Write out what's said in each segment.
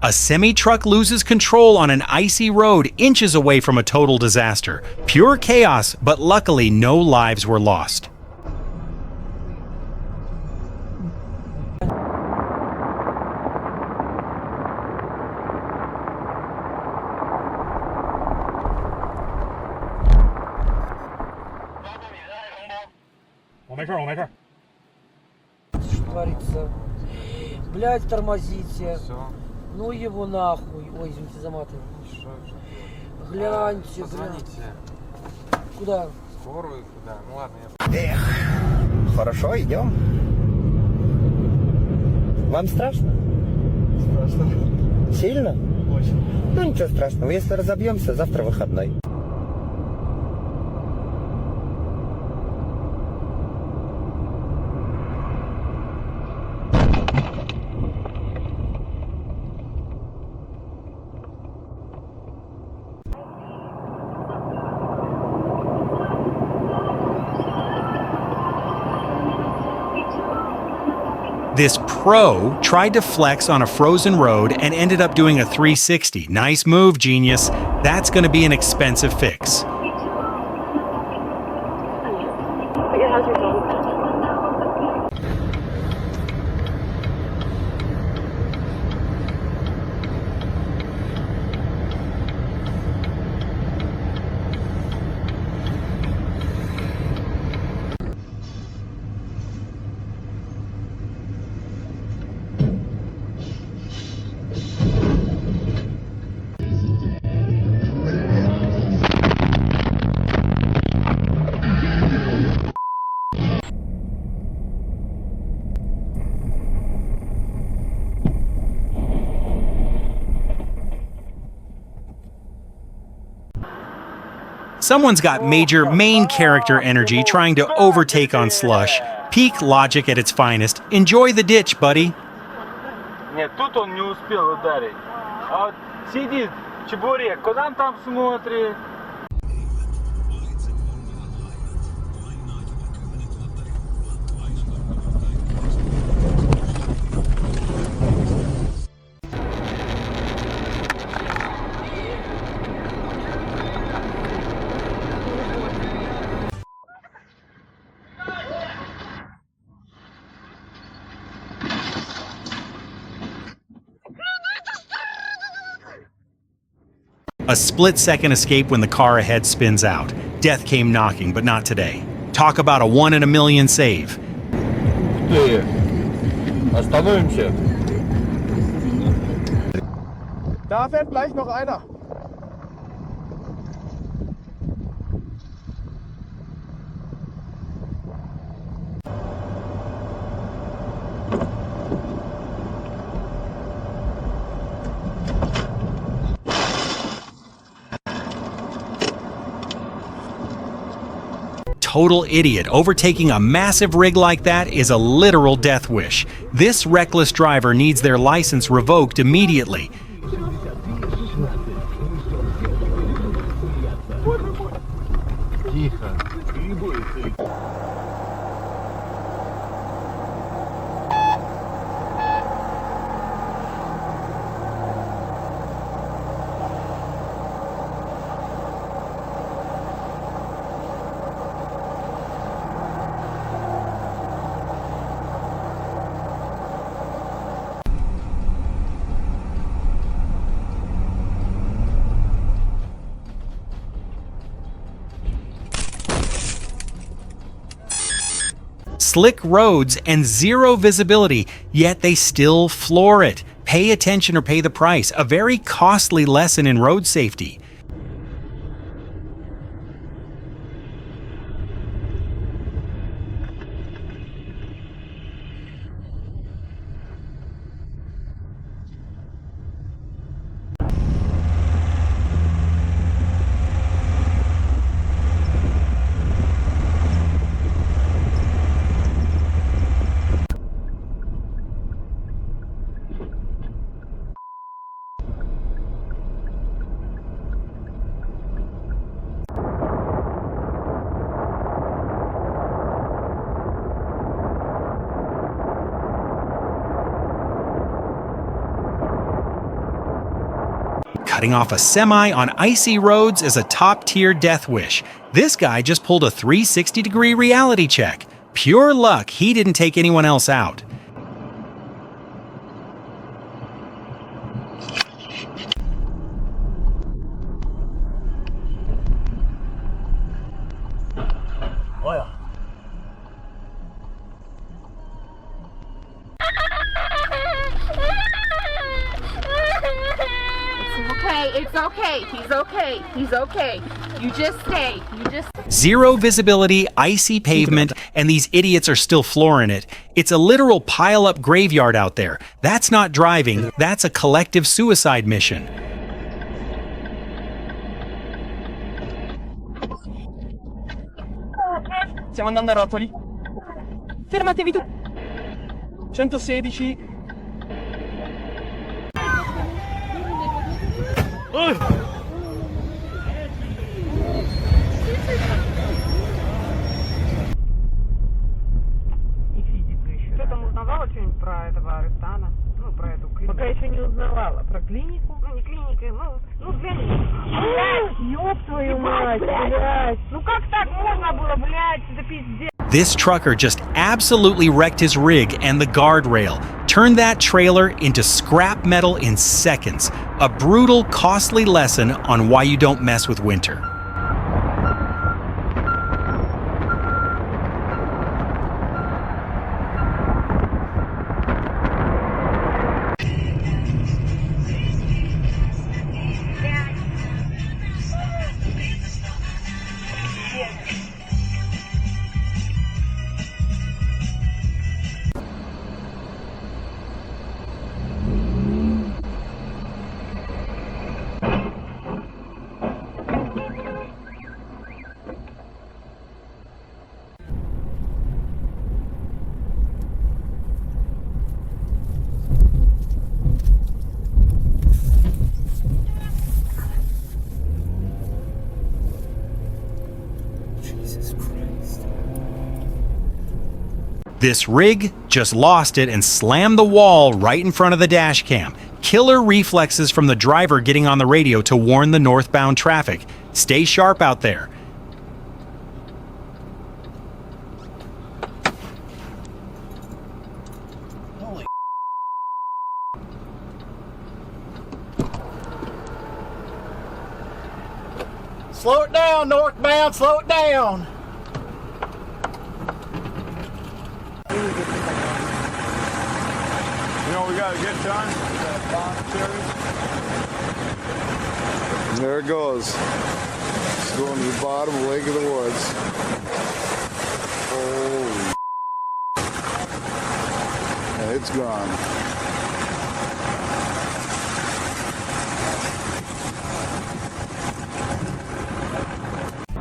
A semi-truck loses control on an icy road inches away from a total disaster. Pure chaos, but luckily no lives were lost. Что творится? Блядь, тормозите. Все. Ну его нахуй. Ой, извините за маты. Что же? Гляньте, блядь. Позвоните. Куда? Скорую куда? Ну ладно, я... Эх, хорошо, идем. Вам страшно? Страшно. Сильно? Очень. Ну ничего страшного, если разобьемся, завтра выходной. This pro tried to flex on a frozen road and ended up doing a 360. Nice move, genius. That's going to be an expensive fix. Someone's got major main character energy trying to overtake on slush. Peak logic at its finest. Enjoy the ditch, buddy. Нет, тут он не успел ударить. А вот сидит чебурек, куда он там смотрит? A split-second escape when the car ahead spins out. Death came knocking, but not today. Talk about a 1 in a million save. Ты, остановимся. Da fährt gleich noch einer. Total idiot. Overtaking a massive rig like that is a literal death wish. This reckless driver needs their license revoked immediately. Тихо. Slick roads and zero visibility, yet they still floor it. Pay attention or pay the price. A very costly lesson in road safety. Cutting off a semi on icy roads is a top-tier death wish. This guy just pulled a 360-degree reality check. Pure luck he didn't take anyone else out. It's okay. He's okay. He's okay. You just stay. Zero visibility, icy pavement, and these idiots are still flooring it. It's a literal pile-up graveyard out there. That's not driving, that's a collective suicide mission. Stiamo andando a rotoli. Fermatevi tutti. 116. Что там узнавала что-нибудь про этого Арестана? Ну, про эту клинику. Пока еще не узнавала. Про клинику? Ну, не клиника, ну для меня. Ёб твою мать, блядь. Ну как так можно было, блядь, это пиздец. This trucker just absolutely wrecked his rig and the guardrail, turned that trailer into scrap metal in seconds. A brutal, costly lesson on why you don't mess with winter. This rig just lost it and slammed the wall right in front of the dash cam. Killer reflexes from the driver getting on the radio to warn the northbound traffic. Stay sharp out there. Slow it down, northbound, slow it down. You know what we gotta get done? That Bond series. There it goes. It's going to the bottom leg of the woods. Holy. Yeah, it's gone.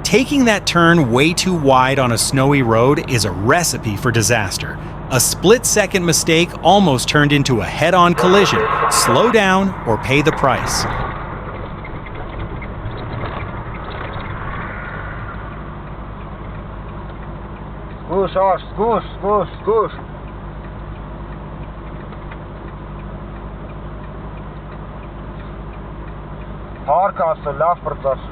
Taking that turn way too wide on a snowy road is a recipe for disaster. A split-second mistake almost turned into a head-on collision. Slow down or pay the price. Skús, Ars, skús. Pārkāpst ļaunprātīgs.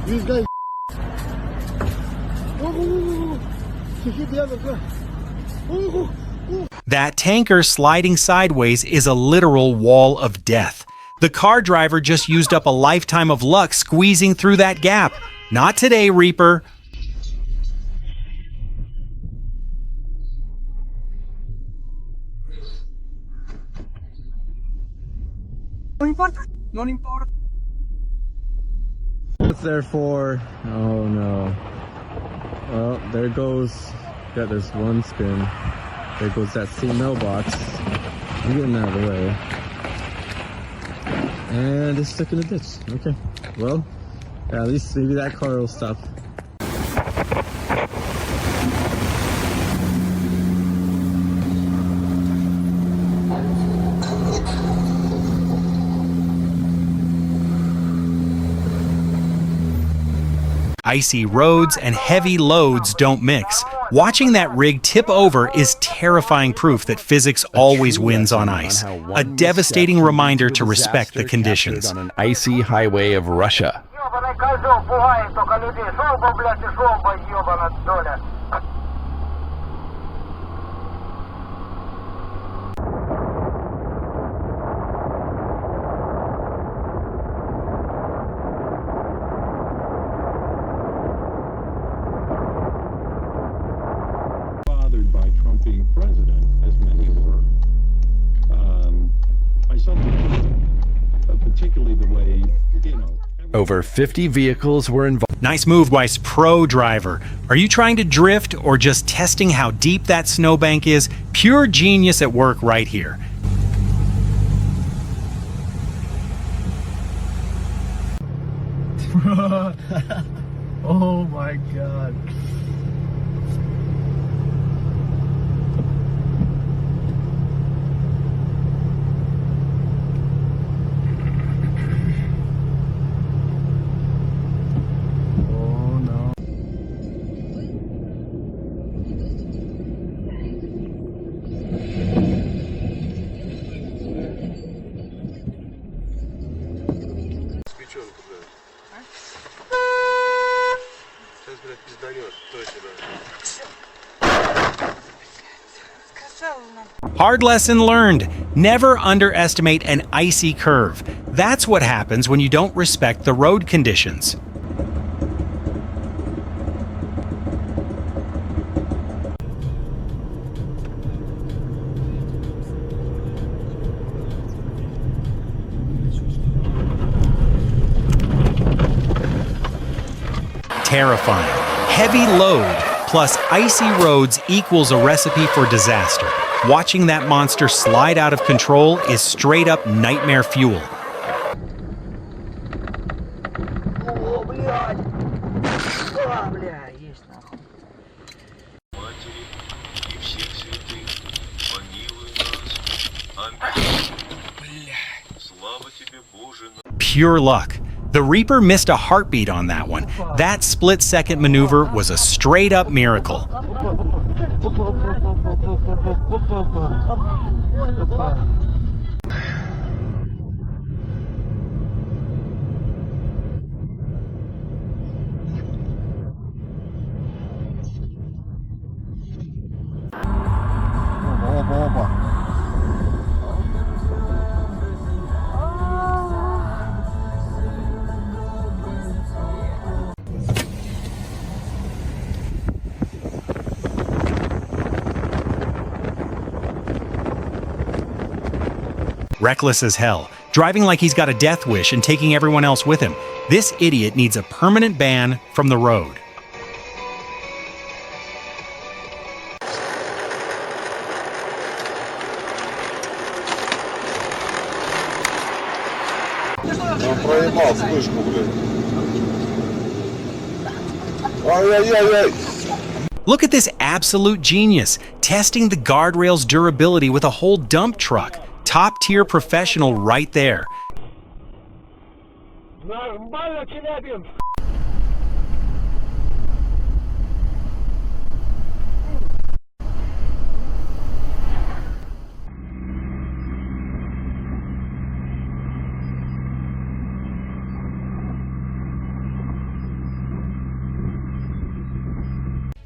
This guy. That tanker sliding sideways is a literal wall of death. The car driver just used up a lifetime of luck squeezing through that gap. Not today, Reaper. Non importa. What's there for? Oh no. Well, there goes. Got this one spin. There goes that C mailbox. I'm getting out of the way. And it's stuck in the ditch. Okay. Well, at least maybe that car will stop. Icy roads and heavy loads don't mix. Watching that rig tip over is terrifying proof that physics always wins on ice. A devastating reminder to respect the conditions. On an icy highway of Russia. Bothered by Trump being president, as many were. Myself, particularly the way, you know. Over 50 vehicles were involved. Nice move, Weiss. Pro driver. Are you trying to drift or just testing how deep that snowbank is? Pure genius at work right here. Oh my god. Oh no. Hard lesson learned. Never underestimate an icy curve. That's what happens when you don't respect the road conditions. Terrifying. Heavy load plus icy roads equals a recipe for disaster. Watching that monster slide out of control is straight up nightmare fuel. О, блядь! А, бля, есть нахуй. Pure luck. The Reaper missed a heartbeat on that one. That split-second maneuver was a straight-up miracle. Reckless as hell, driving like he's got a death wish and taking everyone else with him. This idiot needs a permanent ban from the road. Он проебал вспышку, блядь. Ай-яй-яй-яй. Look at this absolute genius, testing the guardrail's durability with a whole dump truck. Top-tier professional right there.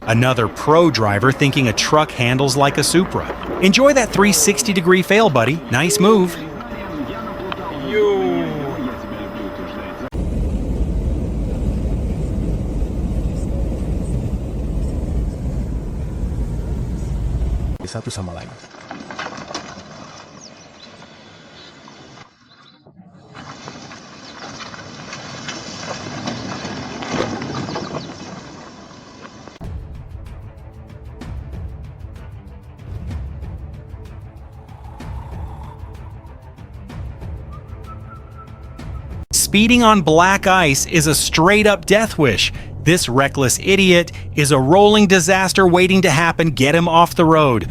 Another pro driver thinking a truck handles like a Supra. Enjoy that 360-degree fail, buddy. Nice move. Satu sama lain. Speeding on black ice is a straight-up death wish. This reckless idiot is a rolling disaster waiting to happen. Get him off the road.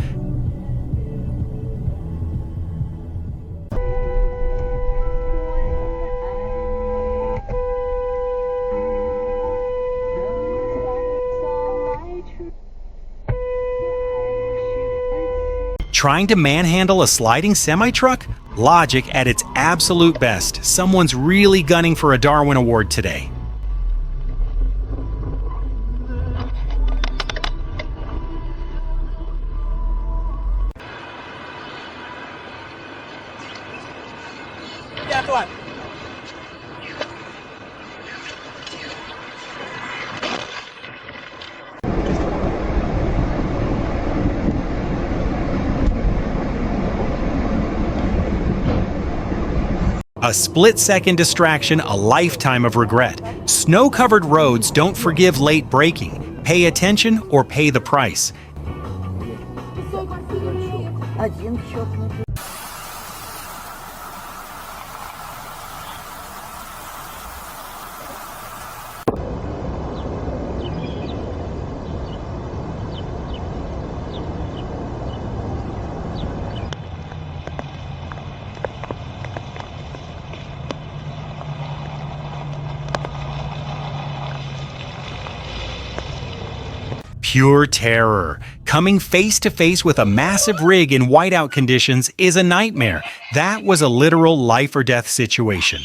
Trying to manhandle a sliding semi-truck? Logic at its absolute best. Someone's really gunning for a Darwin Award today. A split-second distraction, a lifetime of regret. Snow-covered roads don't forgive late braking. Pay attention or pay the price. Один чокнутый. Pure terror. Coming face to face with a massive rig in whiteout conditions is a nightmare. That was a literal life or death situation.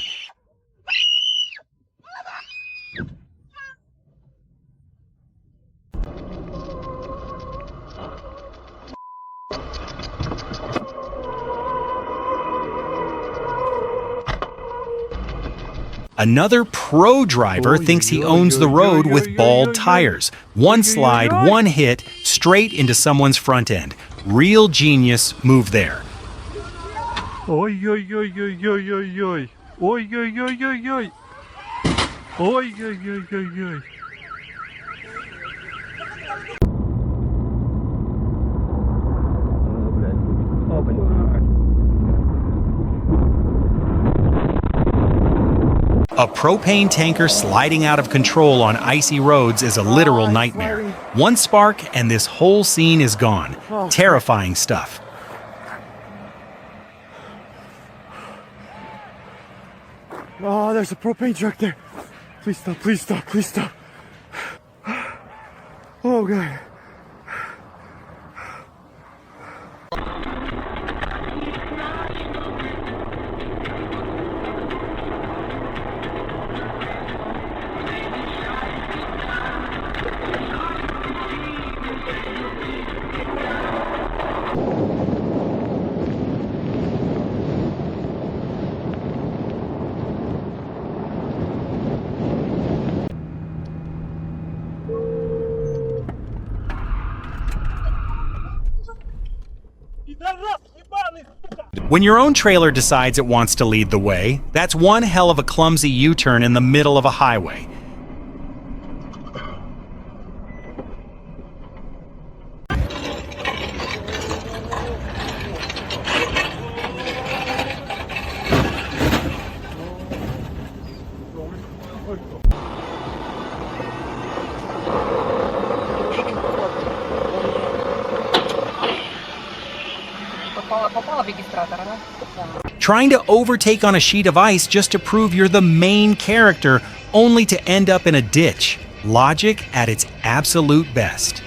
Another pro driver thinks he owns the road with bald tires. One slide, one hit, straight into someone's front end. Real genius move there. Oi, oi, oi, oi, oi, oi, oi. Oi, oi, oi, oi, oi. Oi, oi, oi, oi, oi. A propane tanker sliding out of control on icy roads is a literal nightmare. One spark and this whole scene is gone. Terrifying stuff. Oh, there's a propane truck there. Please stop, please stop, please stop. Oh, God. When your own trailer decides it wants to lead the way, that's one hell of a clumsy U-turn in the middle of a highway. Trying to overtake on a sheet of ice just to prove you're the main character, only to end up in a ditch. Logic at its absolute best.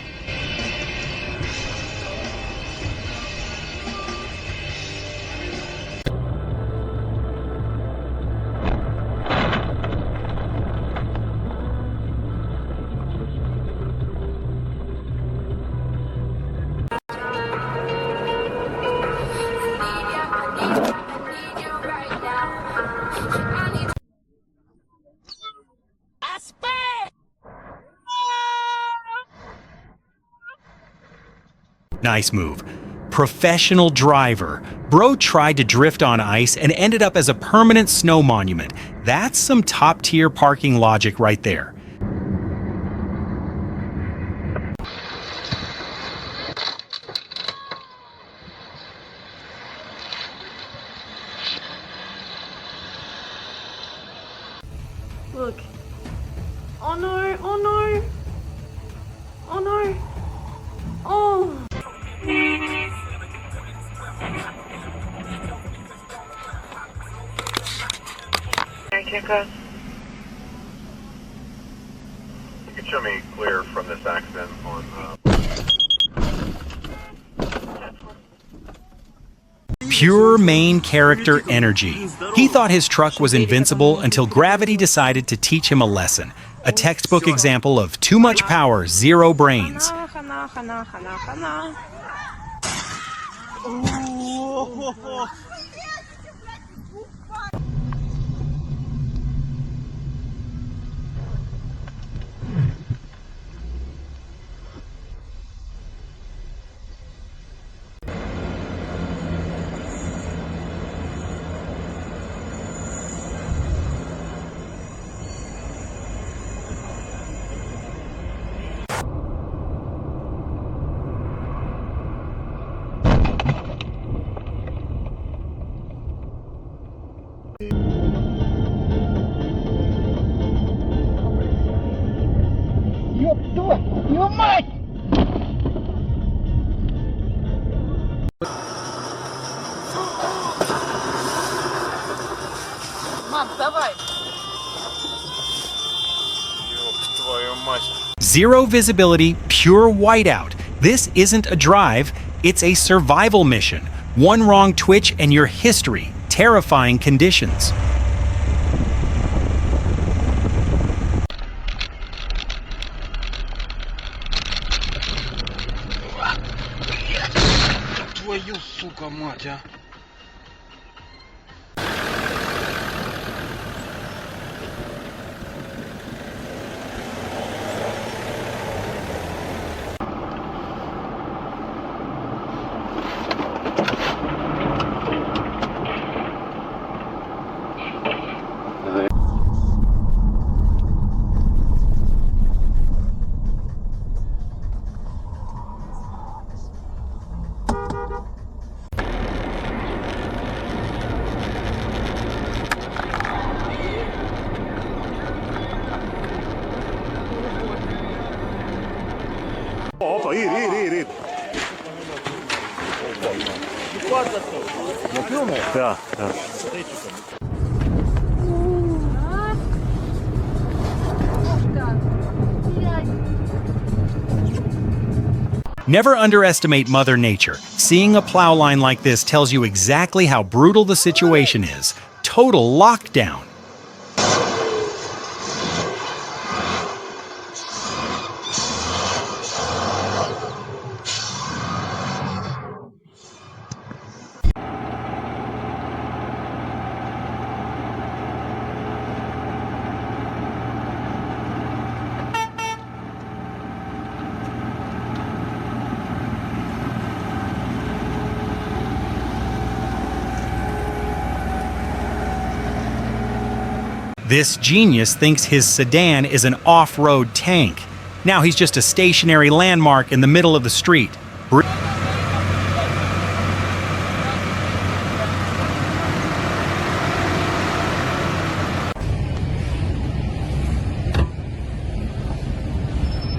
Nice move. Professional driver. Bro tried to drift on ice and ended up as a permanent snow monument. That's some top-tier parking logic right there. Look. Oh no, oh no. Okay. You can show me clear from this accident on. Pure main character energy. He thought his truck was invincible until gravity decided to teach him a lesson. A textbook example of too much power, zero brains. Мам, давай. Zero visibility, pure whiteout. This isn't a drive, it's a survival mission. One wrong twitch and you're history. Terrifying conditions. Твою, сука, мать, а! Опа, id. Да. Never underestimate Mother Nature. Seeing a plow line like this tells you exactly how brutal the situation is. Total lockdown. This genius thinks his sedan is an off-road tank. Now he's just a stationary landmark in the middle of the street.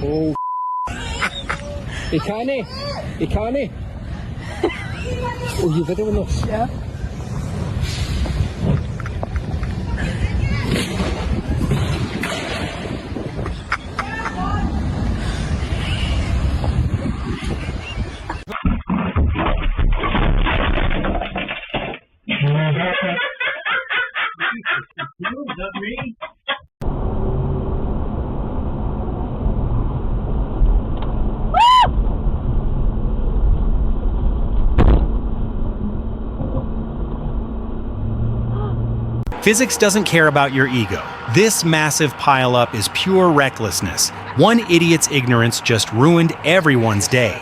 Oh, ik ga niet. Oh, je verder nog. Ja. Physics doesn't care about your ego. This massive pileup is pure recklessness. One idiot's ignorance just ruined everyone's day.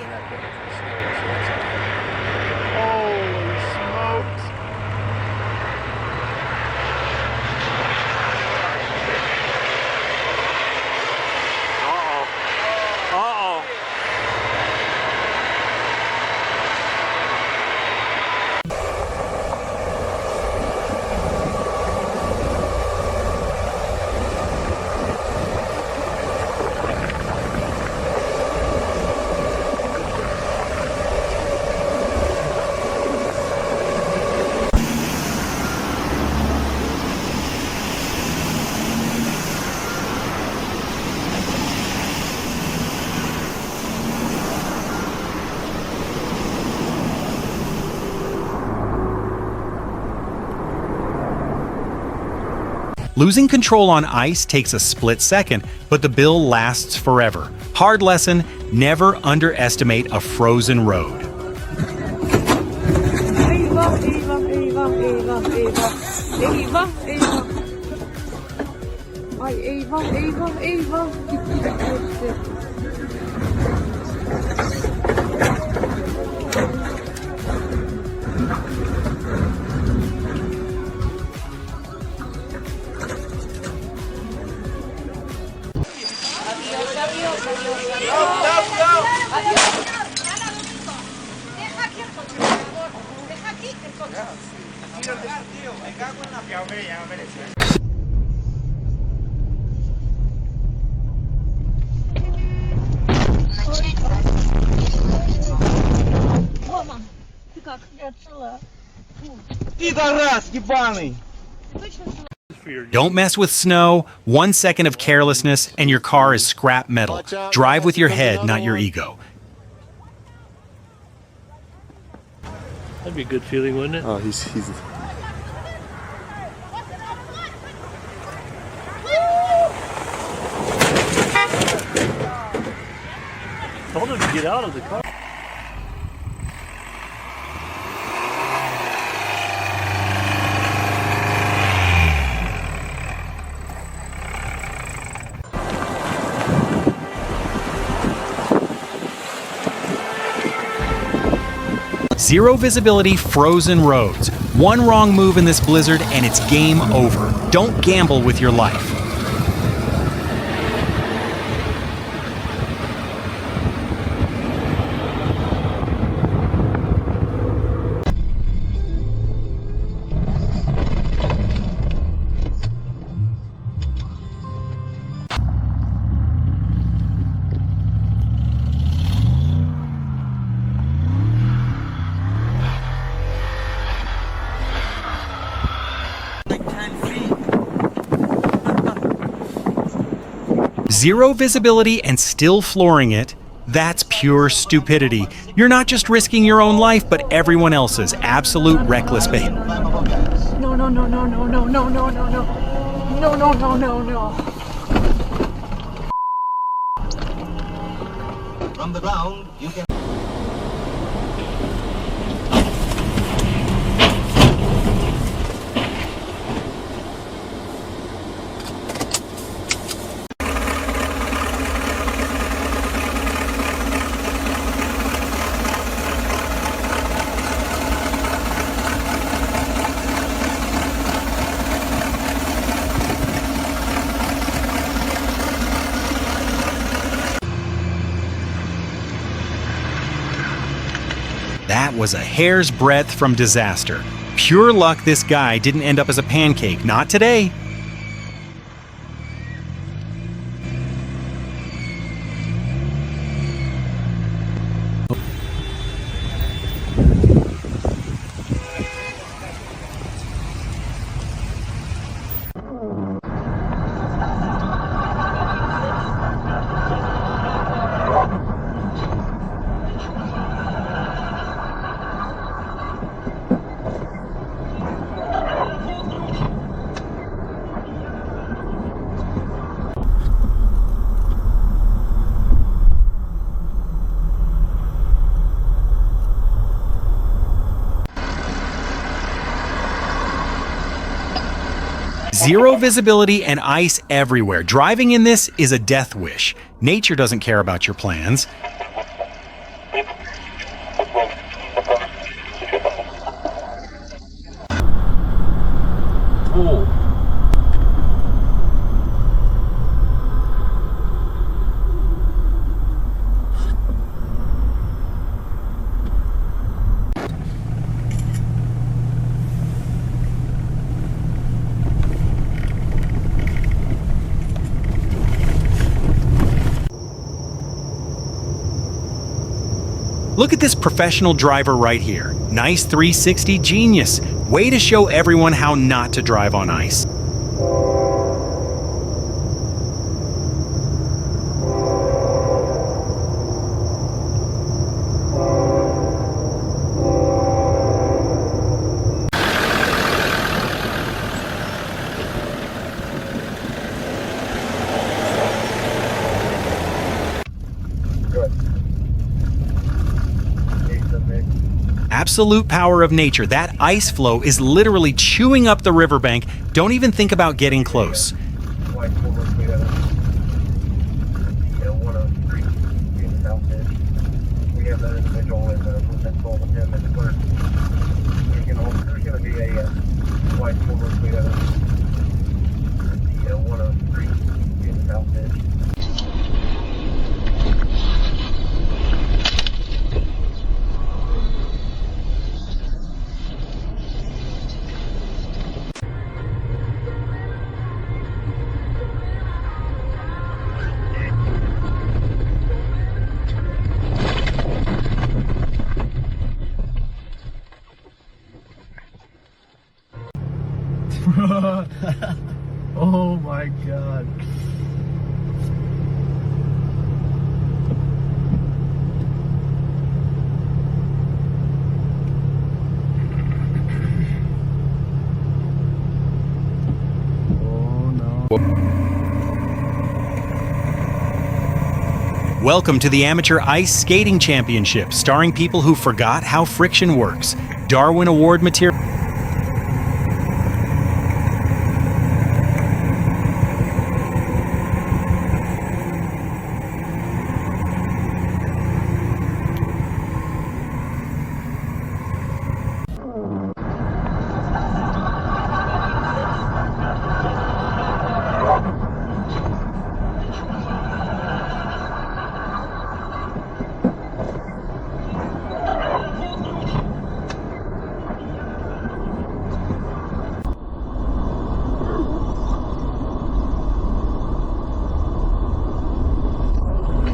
Losing control on ice takes a split second, but the bill lasts forever. Hard lesson, never underestimate a frozen road. Don't mess with snow. 1 second of carelessness and your car is scrap metal. Drive with your head, not your ego. That'd be a good feeling, wouldn't it? Oh, he's Told him to get out of the car. Zero visibility, frozen roads. One wrong move in this blizzard and it's game over. Don't gamble with your life. Zero visibility and still flooring it, that's pure stupidity. You're not just risking your own life, but everyone else's. Absolute reckless behavior. No, no, no, no, no, no, no, no, no, no. No, no, no, no, no. From the ground, you can... That was a hair's breadth from disaster. Pure luck this guy didn't end up as a pancake. Not today. Zero visibility and ice everywhere. Driving in this is a death wish. Nature doesn't care about your plans. Look at this professional driver right here. Nice 360 genius. Way to show everyone how not to drive on ice. absolute power of nature. That ice floe is literally chewing up the riverbank. Don't even think about getting close. Oh my god. Oh no. Welcome to the Amateur Ice Skating Championship, starring people who forgot how friction works. Darwin Award material.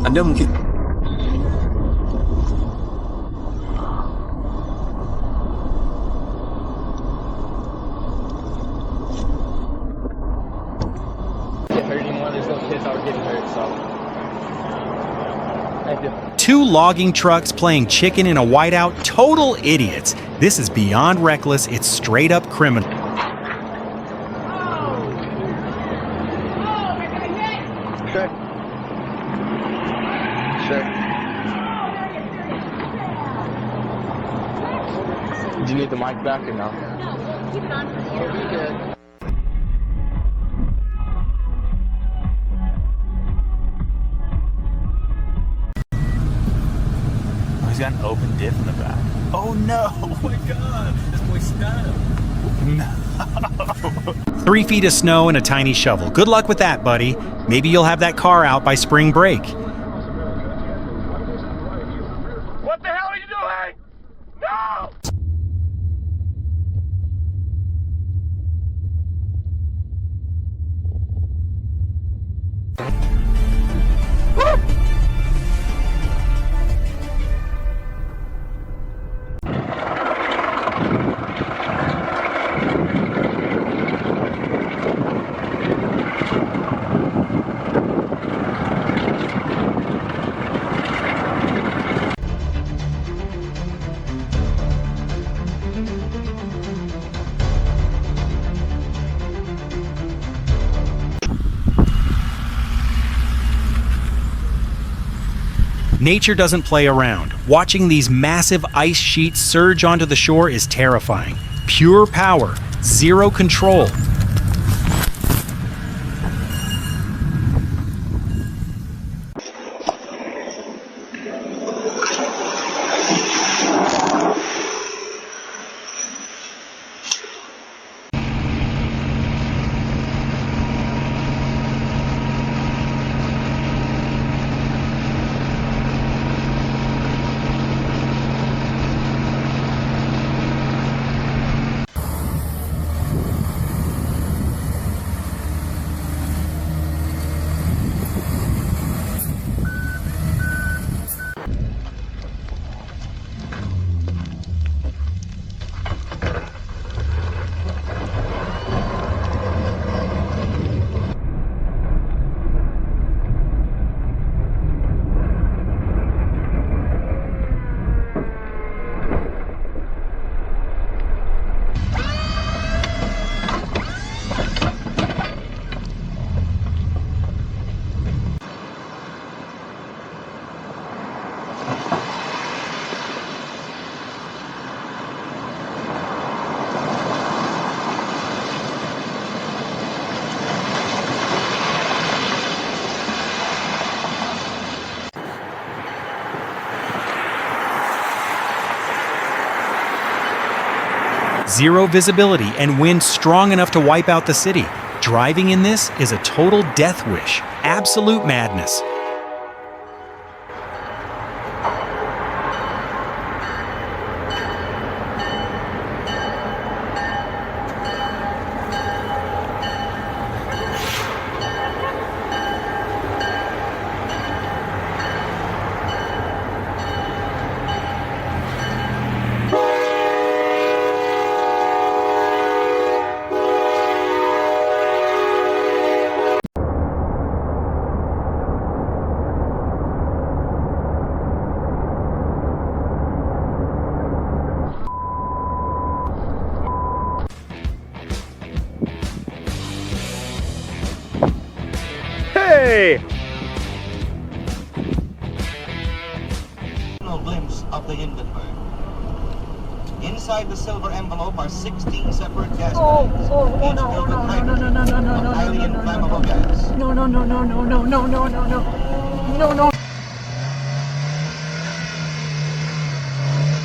Anda mungkin Two logging trucks playing chicken in a whiteout. Total idiots. This is beyond reckless. It's straight up criminal. Do you need the mic back or no? No, keep it on for you. You're good. Oh, he's got an open diff in the back. Oh no! Oh my god! This boy's stunned. No! 3 feet of snow and a tiny shovel. Good luck with that, buddy. Maybe you'll have that car out by spring break. What the hell are you doing? No! Nature doesn't play around. Watching these massive ice sheets surge onto the shore is terrifying. Pure power, zero control. Zero visibility and wind strong enough to wipe out the city. Driving in this is a total death wish. Absolute madness. Hey! No glimpse of the Hindenburg. Inside the silver envelope are 16 separate gas bags, each filled with hydrogen, a highly inflammable gas. No.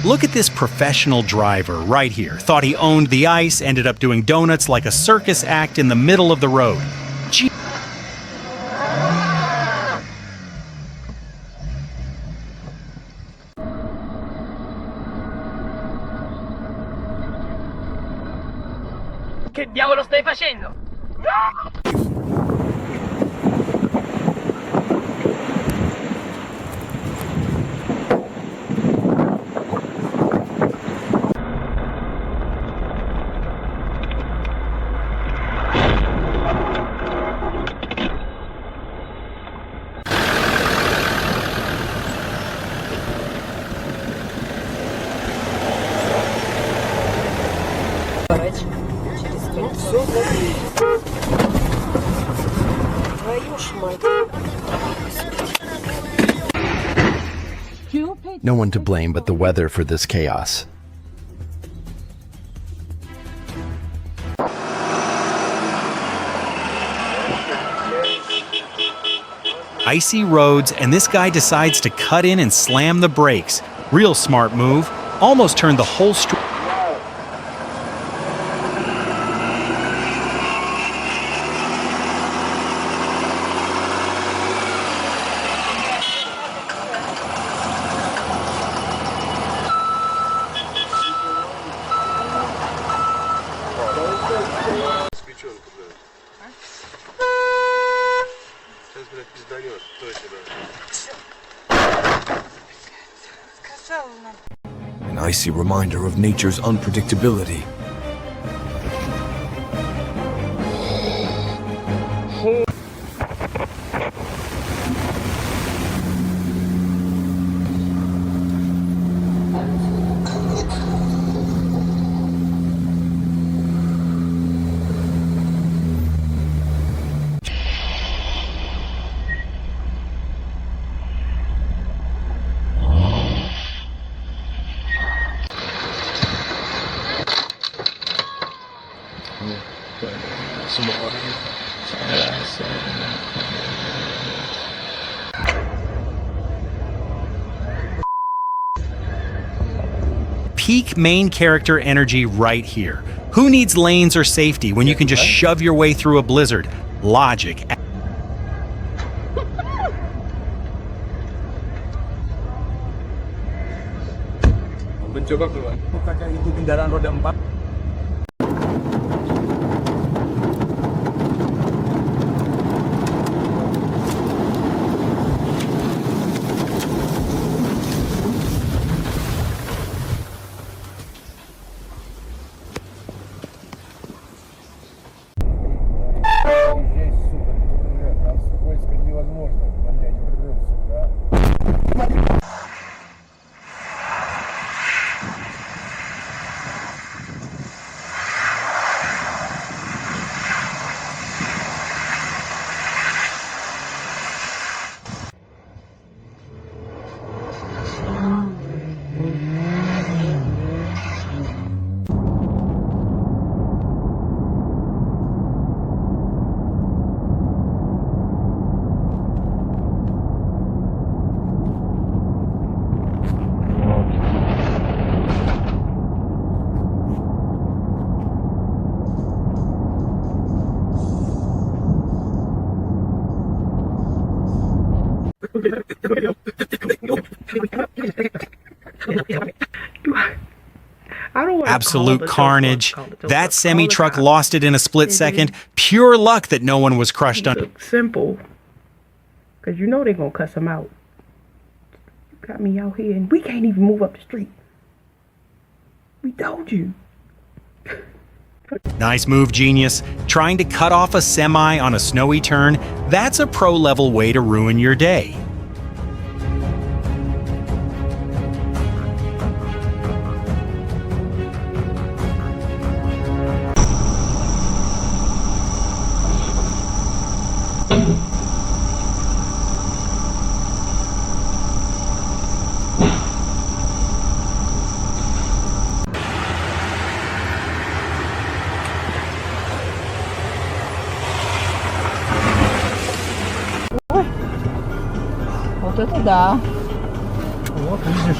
Look at this professional driver right here. Thought he owned the ice, ended up doing donuts like a circus act in the middle of the road. Gee. Che diavolo stai facendo? No one to blame but the weather for this chaos. Icy roads, and this guy decides to cut in and slam the brakes. Real smart move. Almost turned the whole street. An icy reminder of nature's unpredictability. Peak main character energy right here. Who needs lanes or safety when you can just shove your way through a blizzard? Logic. Mencoba keluar. Kakak itu kendaraan roda 4. Absolute carnage. That semi-truck lost it in a split second. Pure luck that no one was crushed under. Simple. Because you know they're going to cuss him out. You got me out here and we can't even move up the street. We told you. Nice move, genius. Trying to cut off a semi on a snowy turn, that's a pro-level way to ruin your day. Вот это да. Вот видишь.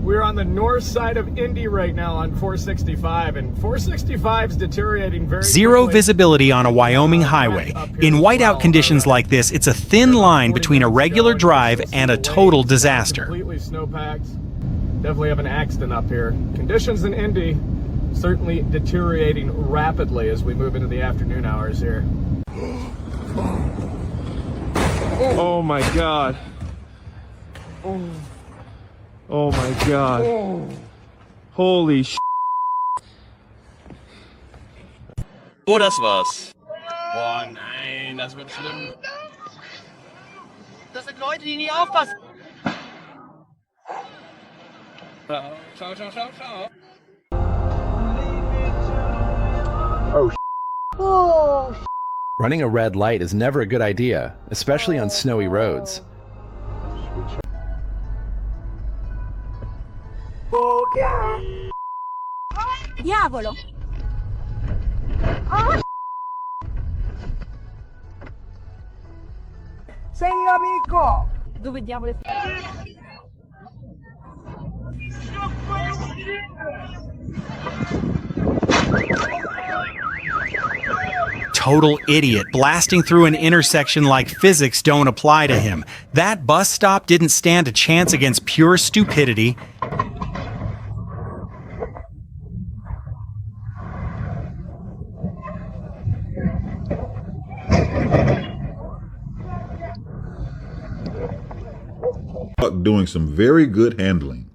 We're on the north side of Indy right now on 465, and 465's deteriorating very Zero quickly. visibility on a Wyoming highway. In whiteout conditions like this, it's a thin line between a regular drive and a total disaster. Completely snowpacked. Definitely have an accident up here. Conditions in Indy certainly deteriorating rapidly as we move into the afternoon hours here. Oh my God. Oh my God. Holy sh**. Oh, das war's. Boah, nein, das wird schlimm. Das sind Leute, die nie aufpassen. Schau, schau, schau, schau. Oh, running a red light is never a good idea, especially on snowy roads. Diavolo! Sei mio amico! Dove diavolo è? Total idiot, blasting through an intersection like physics don't apply to him. That bus stop didn't stand a chance against pure stupidity. Doing some very good handling.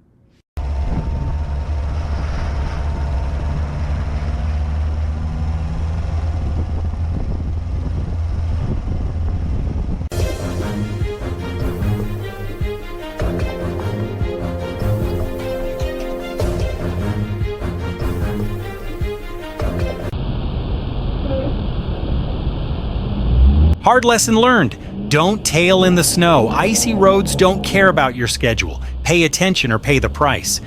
Hard lesson learned. Don't tail in the snow. Icy roads don't care about your schedule. Pay attention or pay the price.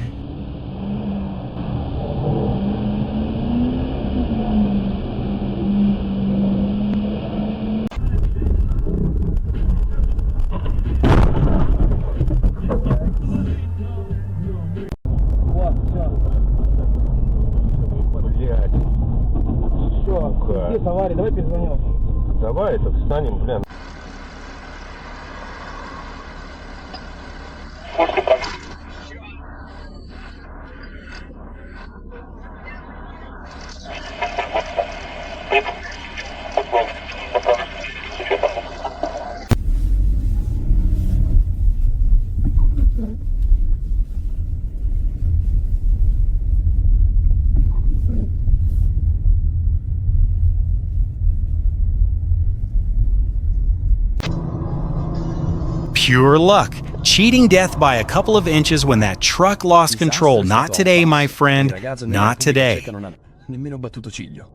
Давай, это встанем, блин. Pure luck. Cheating death by a couple of inches when that truck lost control. Not today, my friend. Not today. Nemmeno battuto ciglio.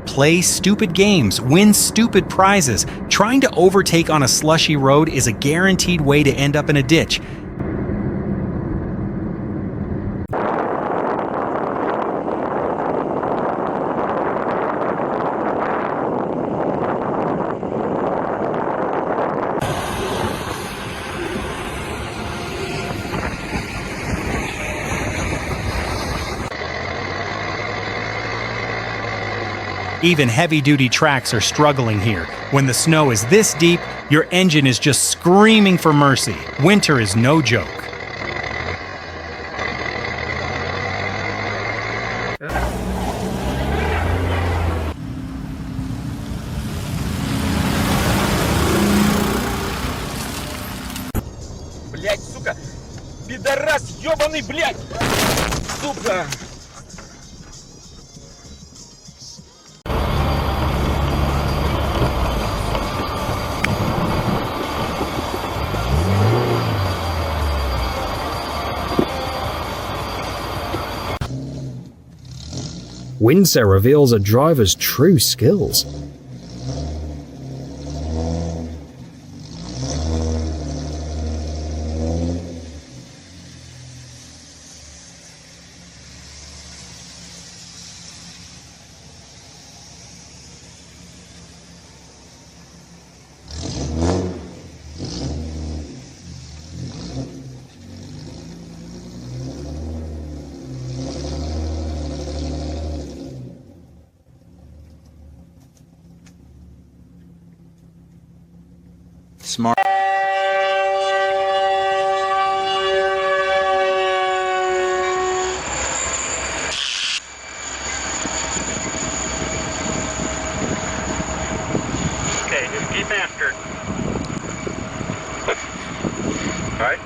Play stupid games, win stupid prizes. Trying to overtake on a slushy road is a guaranteed way to end up in a ditch. Even heavy-duty tracks are struggling here. When the snow is this deep, your engine is just screaming for mercy. Winter is no joke. Блять, сука! Пидорас ёбаный, блять! Сука! Winter reveals a driver's true skills. Smart. Okay, just keep after. All right.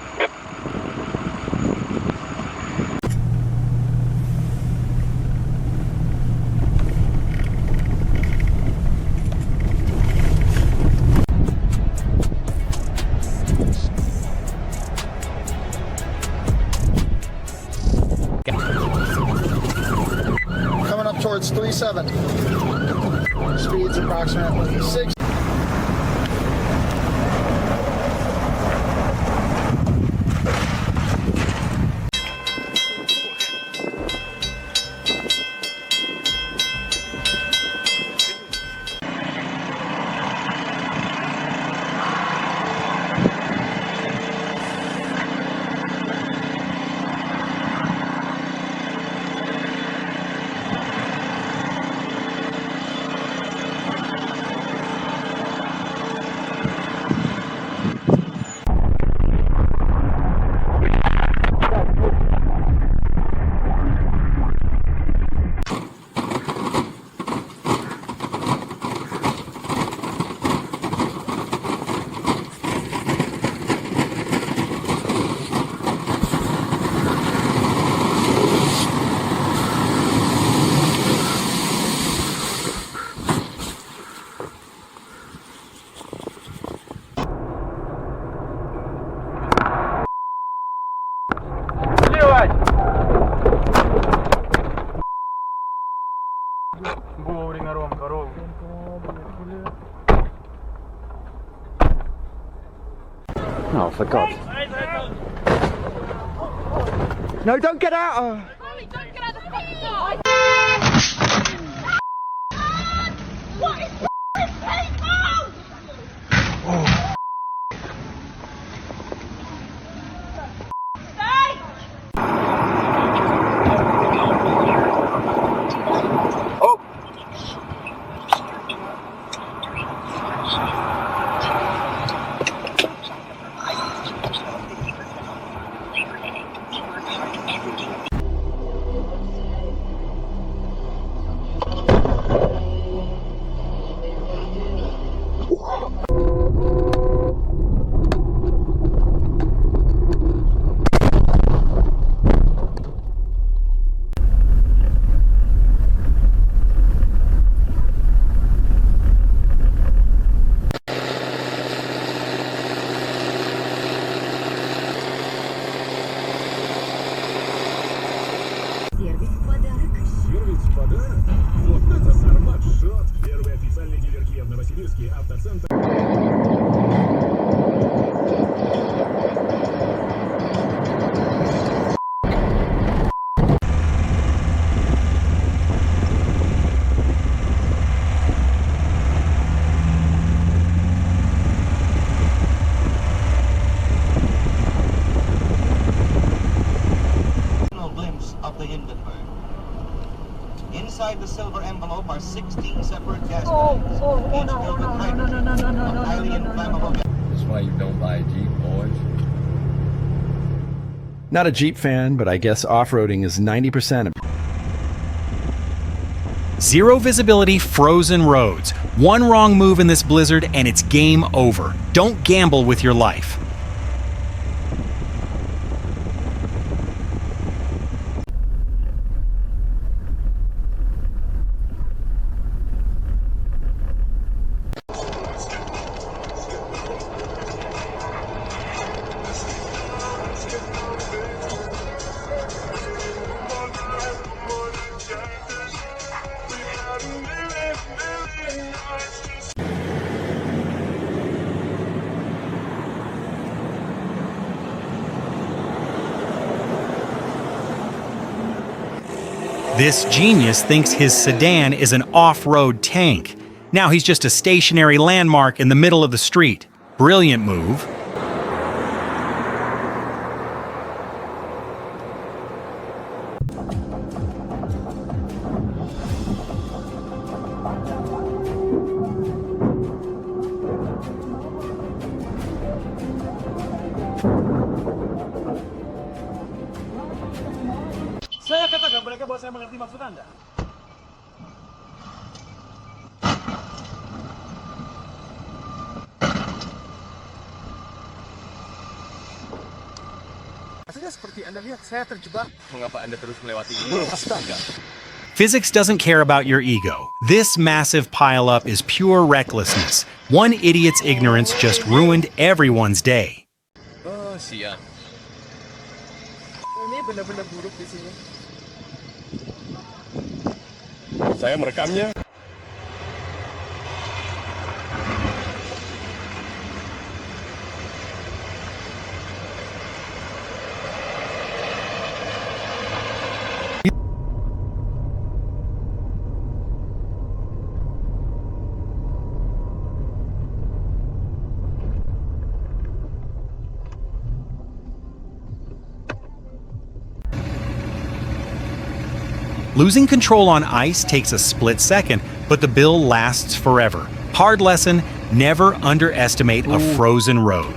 Coming up towards 370. Speed's approximately 6. Вовремя, Ромка, ровно. Oh, for God. No, don't get out! What is this people? Inside the silver envelope are 16 separate gas bags, each filled with hydrogen, a highly inflammable gas. That's why you don't buy a Jeep, boys. Not a Jeep fan, but I guess off-roading is 90% of... Zero visibility, frozen roads. One wrong move in this blizzard and it's game over. Don't gamble with your life. This genius thinks his sedan is an off-road tank. Now he's just a stationary landmark in the middle of the street. Brilliant move. Saya katakan mereka bahwa saya mengerti maksud Anda. Rasanya seperti Anda lihat, saya terjebak. Mengapa Anda terus melewati ini? Astaga. Physics doesn't care about your ego. This massive pileup is pure recklessness. One idiot's ignorance just ruined everyone's day. Oh, siap. Ini benar-benar buruk di sini. Saya merekamnya. Losing control on ice takes a split second, but the bill lasts forever. Hard lesson, never underestimate a frozen road.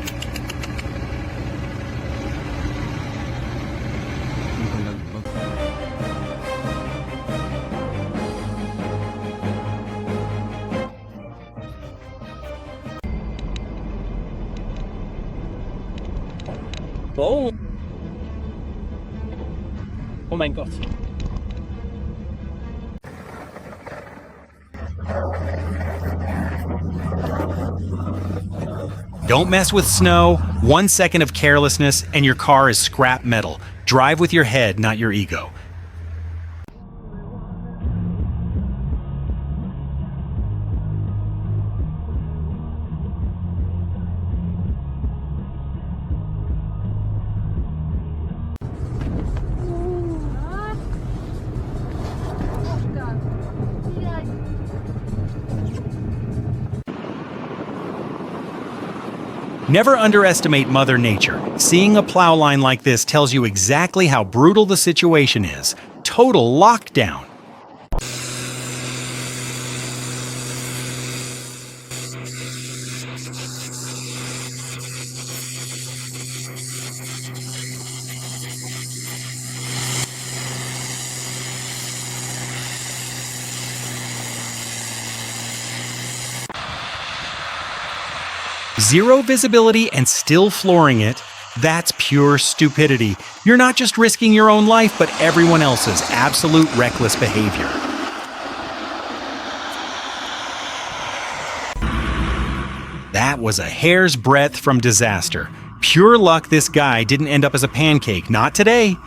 Oh. Oh mein Gott. Don't mess with snow. 1 second of carelessness and your car is scrap metal. Drive with your head, not your ego. Never underestimate Mother Nature. Seeing a plow line like this tells you exactly how brutal the situation is. Total lockdown. Zero visibility and still flooring it, that's pure stupidity. You're not just risking your own life, but everyone else's. Absolute reckless behavior. That was a hair's breadth from disaster. Pure luck this guy didn't end up as a pancake. Not today.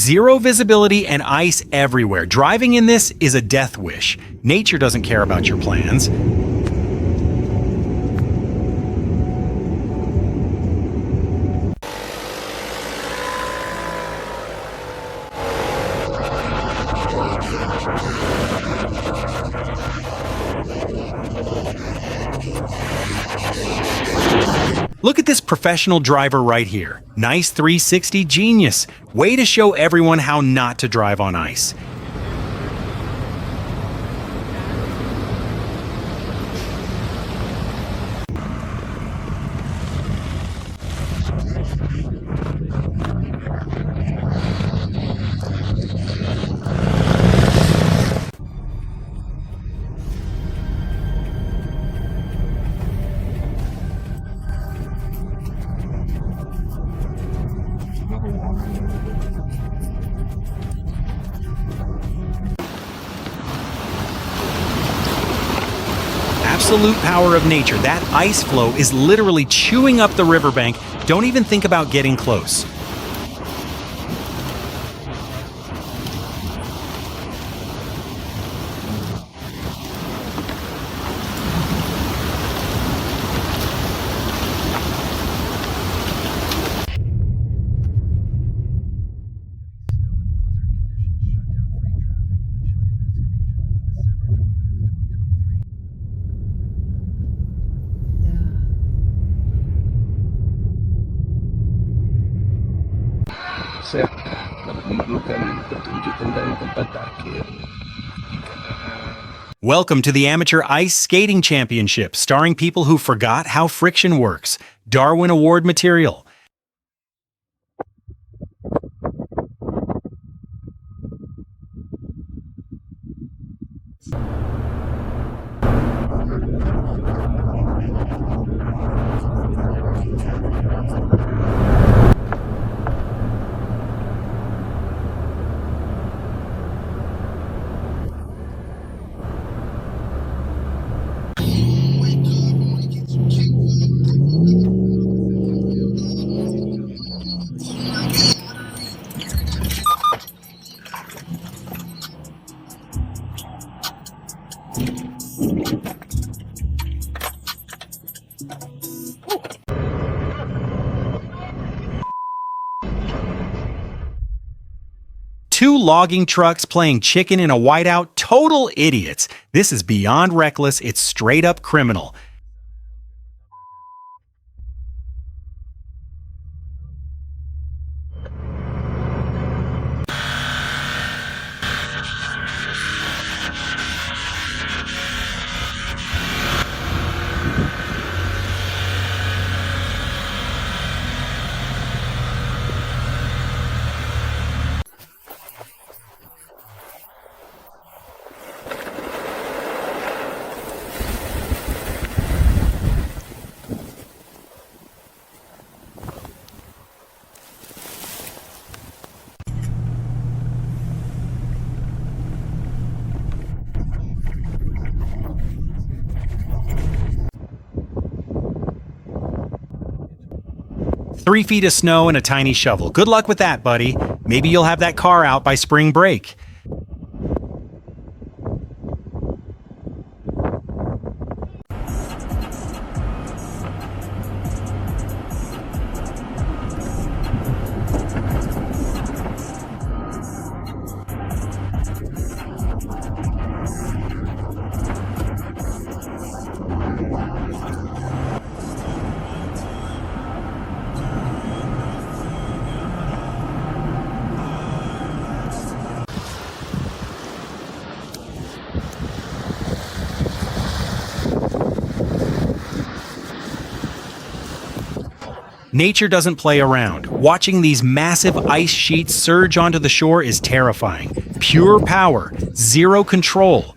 Zero visibility and ice everywhere. Driving in this is a death wish. Nature doesn't care about your plans. Look at this professional driver right here. Nice 360 genius. Way to show everyone how not to drive on ice. Absolute power of nature. That ice floe is literally chewing up the riverbank. Don't even think about getting close. Saya memerlukan petunjuk tentang tempat parkir. Welcome to the Amateur Ice Skating Championship, starring people who forgot how friction works. Darwin Award material. Two logging trucks playing chicken in a whiteout, total idiots. This is beyond reckless, it's straight up criminal. Three feet of snow and a tiny shovel. Good luck with that, buddy. Maybe you'll have that car out by spring break. Nature doesn't play around. Watching these massive ice sheets surge onto the shore is terrifying. Pure power, zero control.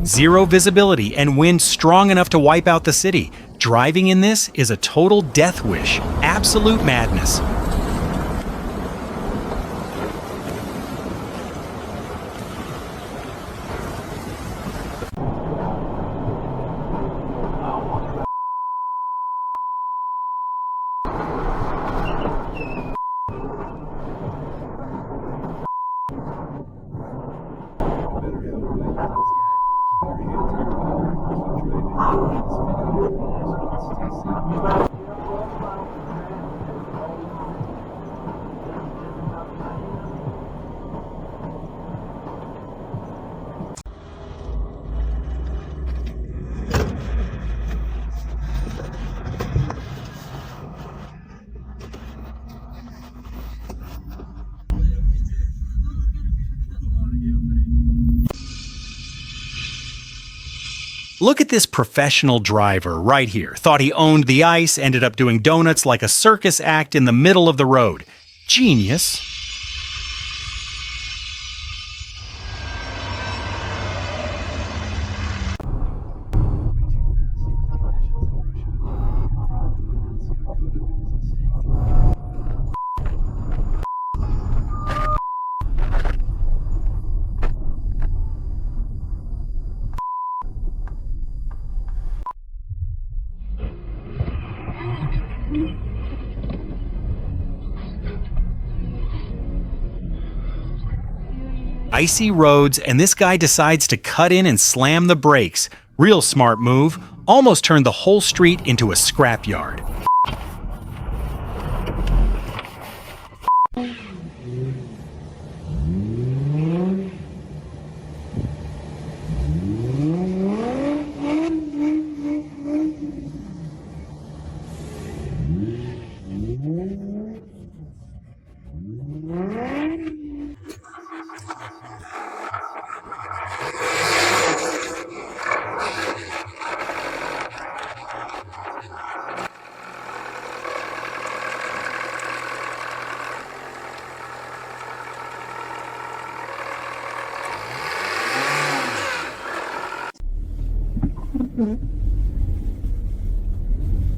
Zero visibility and wind strong enough to wipe out the city. Driving in this is a total death wish. Absolute madness. Look at this professional driver right here. Thought he owned the ice, ended up doing donuts like a circus act in the middle of the road. Genius. Icy roads, and this guy decides to cut in and slam the brakes. Real smart move. Almost turned the whole street into a scrapyard.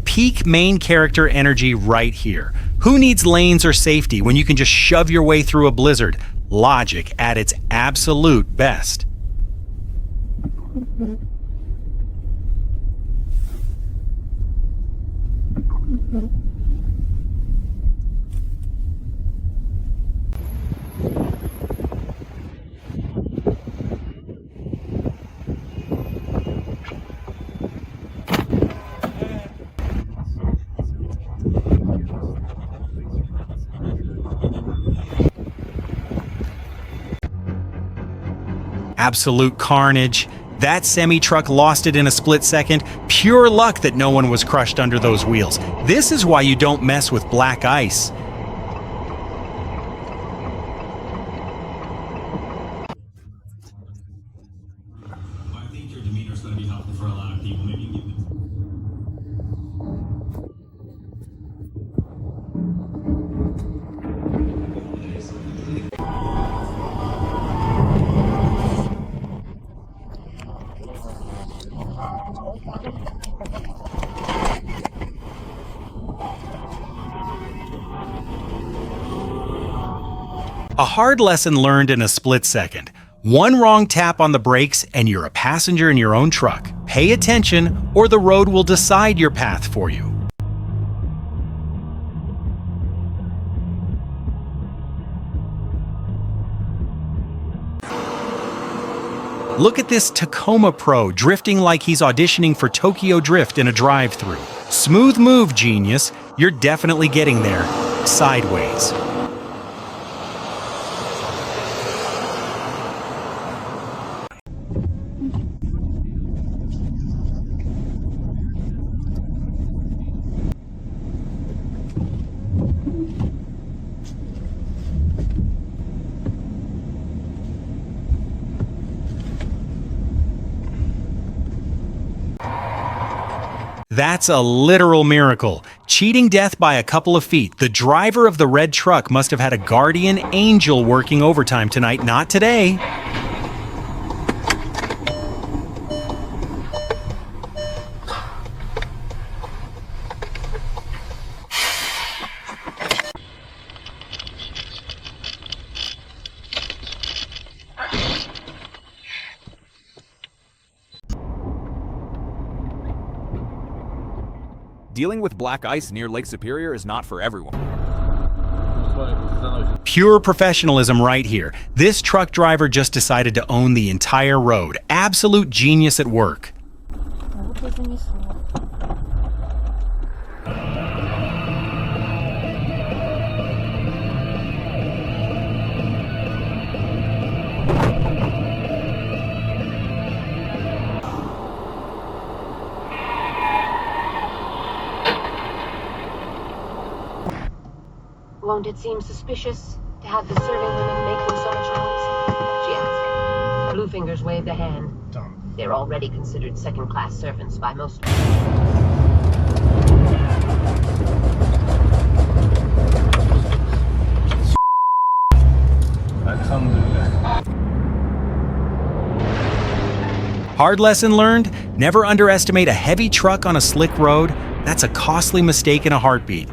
Peak main character energy right here. Who needs lanes or safety when you can just shove your way through a blizzard? Logic at its absolute best. Absolute carnage. That semi-truck lost it in a split second. Pure luck that no one was crushed under those wheels. This is why you don't mess with black ice. I think your demeanor is going to be helpful for a lot of people. Maybe you can A hard lesson learned in a split second. One wrong tap on the brakes and you're a passenger in your own truck. Pay attention or the road will decide your path for you. Look at this Tacoma Pro drifting like he's auditioning for Tokyo Drift in a drive-thru. Smooth move, genius. You're definitely getting there. Sideways. That's a literal miracle. Cheating death by a couple of feet. The driver of the red truck must have had a guardian angel working overtime tonight, not today. Dealing with black ice near Lake Superior is not for everyone. Pure professionalism right here. This truck driver just decided to own the entire road. Absolute genius at work. Won't it seem suspicious to have the serving women making so much noise? She asked. Bluefingers waved a hand. They're already considered second-class servants by most. Hard lesson learned? Never underestimate a heavy truck on a slick road. That's a costly mistake in a heartbeat.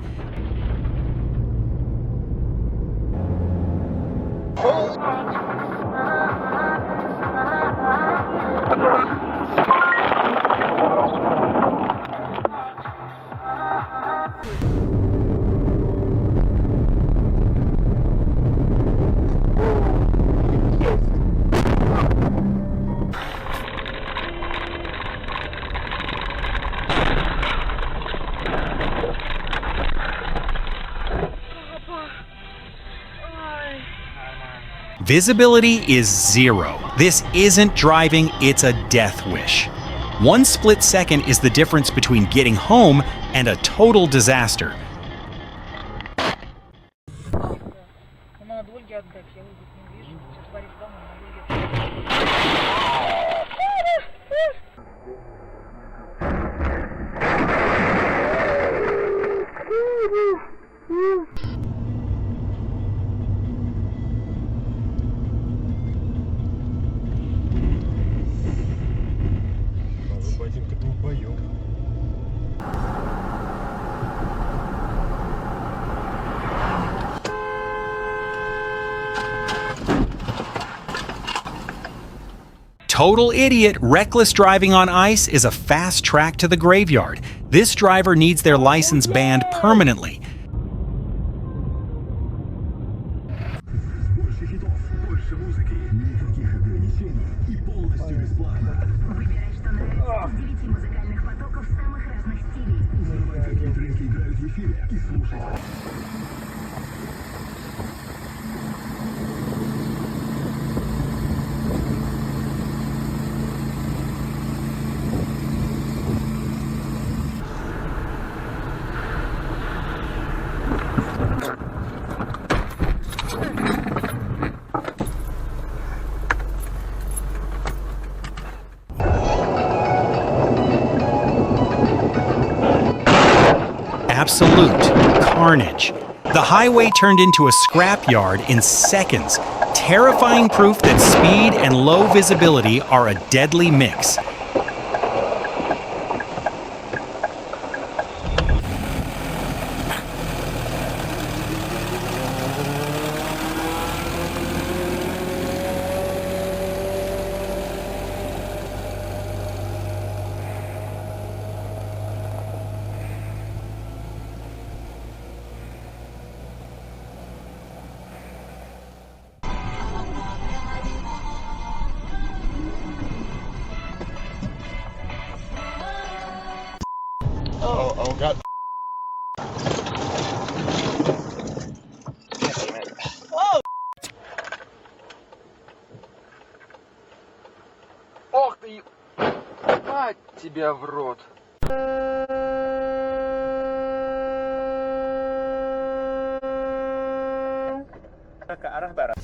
Visibility is 0. This isn't driving, it's a death wish. 1 split second is the difference between getting home and a total disaster. Total idiot, reckless driving on ice is a fast track to the graveyard. This driver needs their license banned permanently. Absolute carnage. The highway turned into a scrapyard in seconds. Terrifying proof that speed and low visibility are a deadly mix. Oh, God. Oh! Ох ты! Мать тебя в рот! Ke arah barat.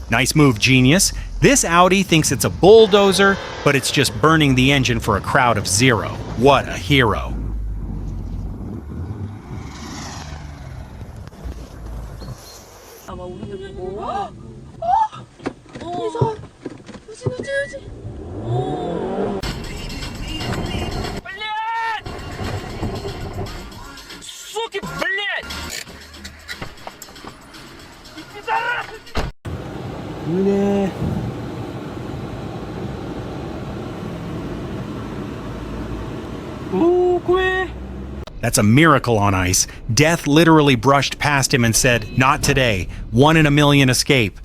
Nice move, genius. This Audi thinks it's a bulldozer, but it's just burning the engine for a crowd of 0. What a hero. Суки, блядь! That's a miracle on ice. Death literally brushed past him and said, "Not today. 1 in a million escape."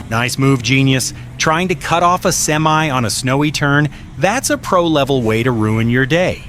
Nice move, genius. Trying to cut off a semi on a snowy turn, that's a pro-level way to ruin your day.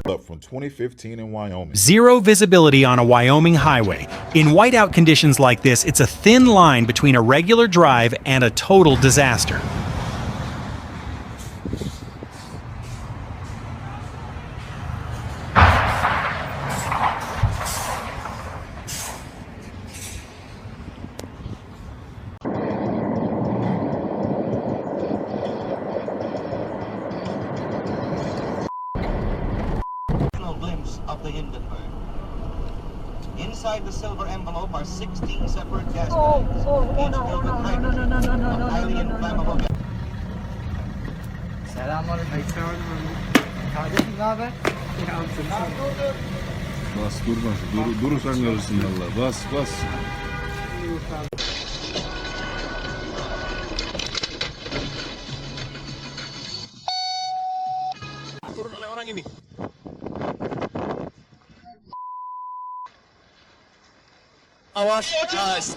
Up from 2015 in Wyoming. Zero visibility on a Wyoming highway. In whiteout conditions like this, it's a thin line between a regular drive and a total disaster. Of the Hindenburg. Inside the silver envelope are 16 separate gas Oh, tanks. oh, Each no, filled no, with no, hydrogen, no, no, no, no, no, a highly no, no, no, inflammable no. gas. Selamünaleyküm. Kardeşim ne haber? Bas durma. Durursan görürsün valla. Bas bas. Turun oleh orang ini. Awas, guys.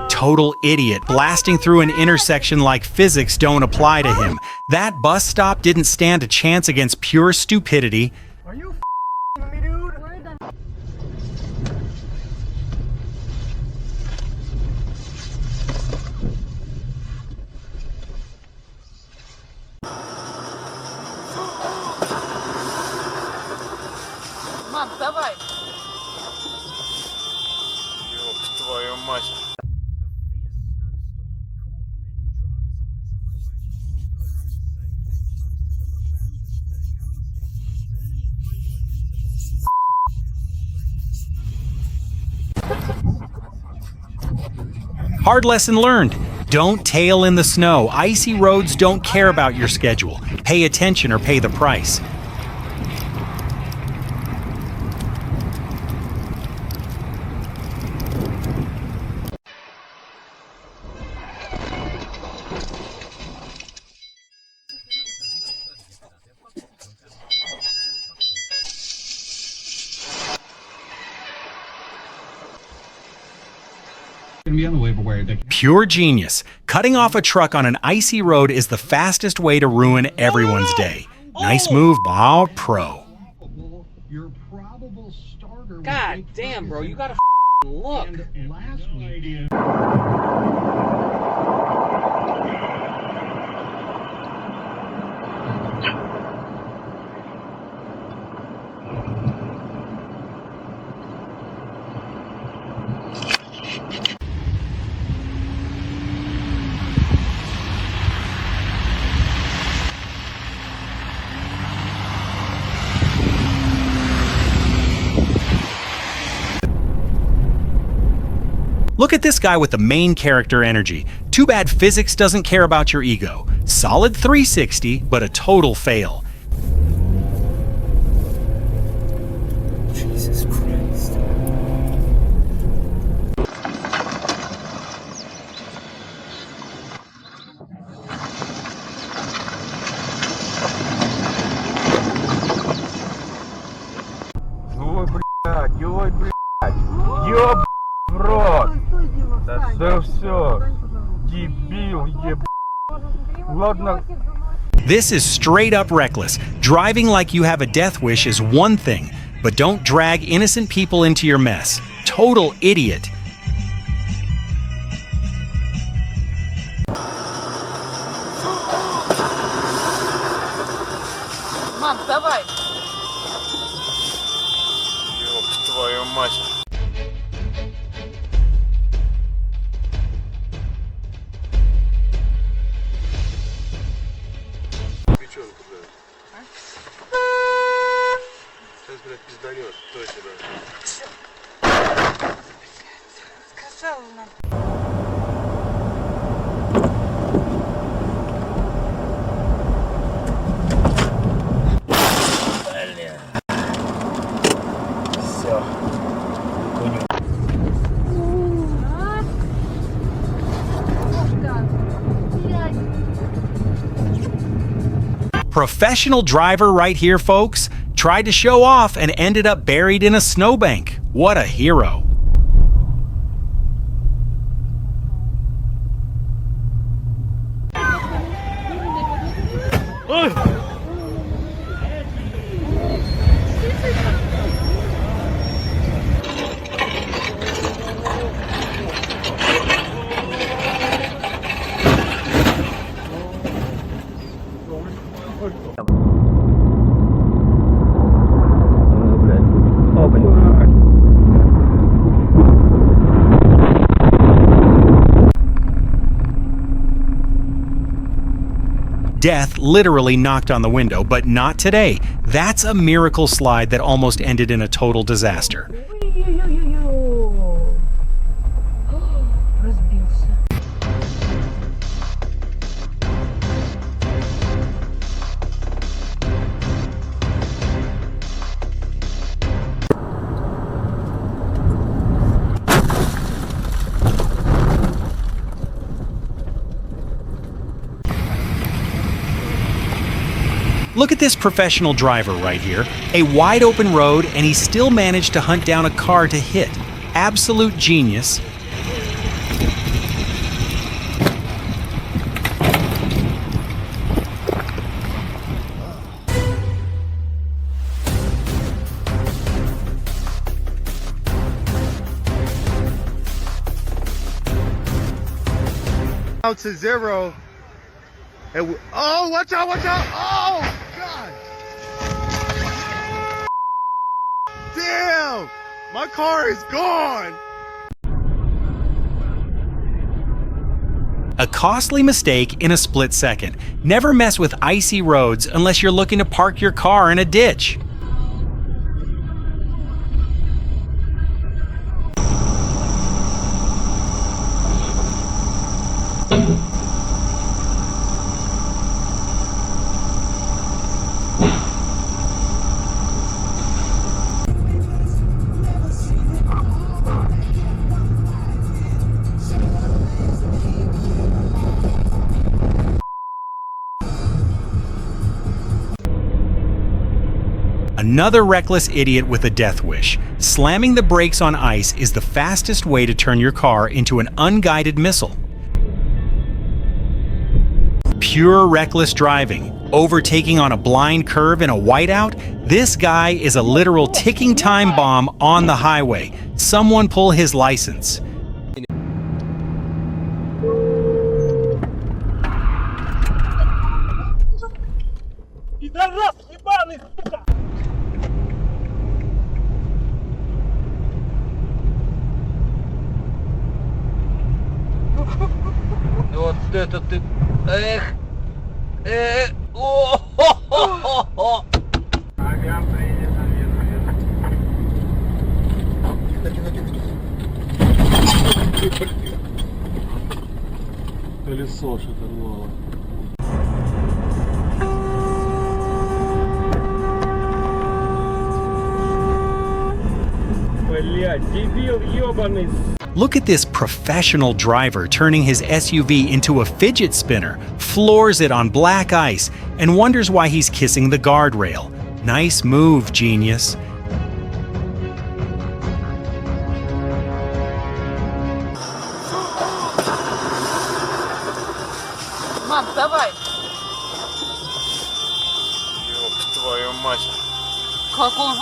Total idiot, blasting through an intersection like physics don't apply to him. That bus stop didn't stand a chance against pure stupidity. Are you f***ing me, dude? Мам, давай. Ёб твою мать. Hard lesson learned. Don't tail in the snow. Icy roads don't care about your schedule. Pay attention or pay the price. Pure genius. Cutting off a truck on an icy road is the fastest way to ruin everyone's day. Nice move, Bob Pro. God damn, bro, you gotta look. Look at this guy with the main character energy. Too bad physics doesn't care about your ego. Solid 360, but a total fail. Jesus Christ. Ой, блядь, ой, блядь. Ёб в рот. Да все. Дебил, еб... Ладно. This is straight up reckless. Driving like you have a death wish is one thing, but don't drag innocent people into your mess. Total idiot. Мам, давай. Ёб твою мать. Печенку, блядь. Сейчас, блядь, пизданет. Точно, да. Сказал нам. Все. Professional driver right here, folks. Tried to show off and ended up buried in a snowbank. What a hero. Death literally knocked on the window, but not today. That's a miracle slide that almost ended in a total disaster. Разбился. Look at this professional driver right here. A wide open road, and he still managed to hunt down a car to hit. Absolute genius. Out to zero. And oh, watch out, watch out. Oh, God. Damn. My car is gone. A costly mistake in a split second. Never mess with icy roads unless you're looking to park your car in a ditch. Another reckless idiot with a death wish. Slamming the brakes on ice is the fastest way to turn your car into an unguided missile. Pure pure reckless driving. Overtaking on a blind curve in a whiteout, this guy is a literal ticking time bomb on the highway. Someone pull his license. Вот это ты... Эх! Эх! О-хо-хо-хо-хо! Ага, приедет, наверное. Колесо что-то рвало. Блядь, дебил ебаный. Look at this professional driver turning his SUV into a fidget spinner, floors it on black ice, and wonders why he's kissing the guardrail. Nice move, genius. Мам, давай. Ёб твою мать. Как он...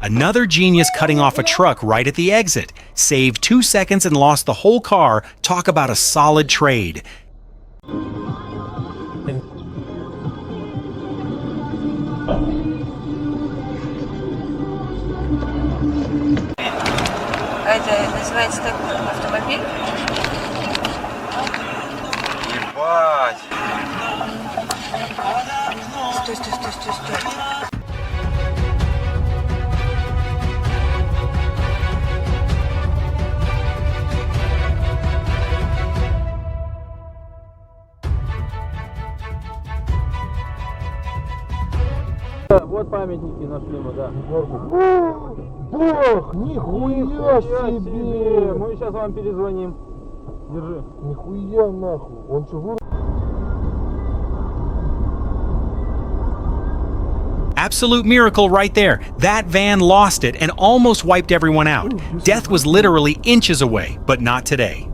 Another genius cutting off a truck right at the exit. Saved 2 seconds and lost the whole car. Talk about a solid trade. Это называется так автомобиль? Ебать. Стой, стой, стой, стой, стой. Вот памятники нашли мы, да. Бог, нихуя себе! Мы сейчас вам перезвоним. Держи. Нихуя нахуй. Он что, вырубил? Absolute miracle right there. That van lost it and almost wiped everyone out. Death was literally inches away, but not today.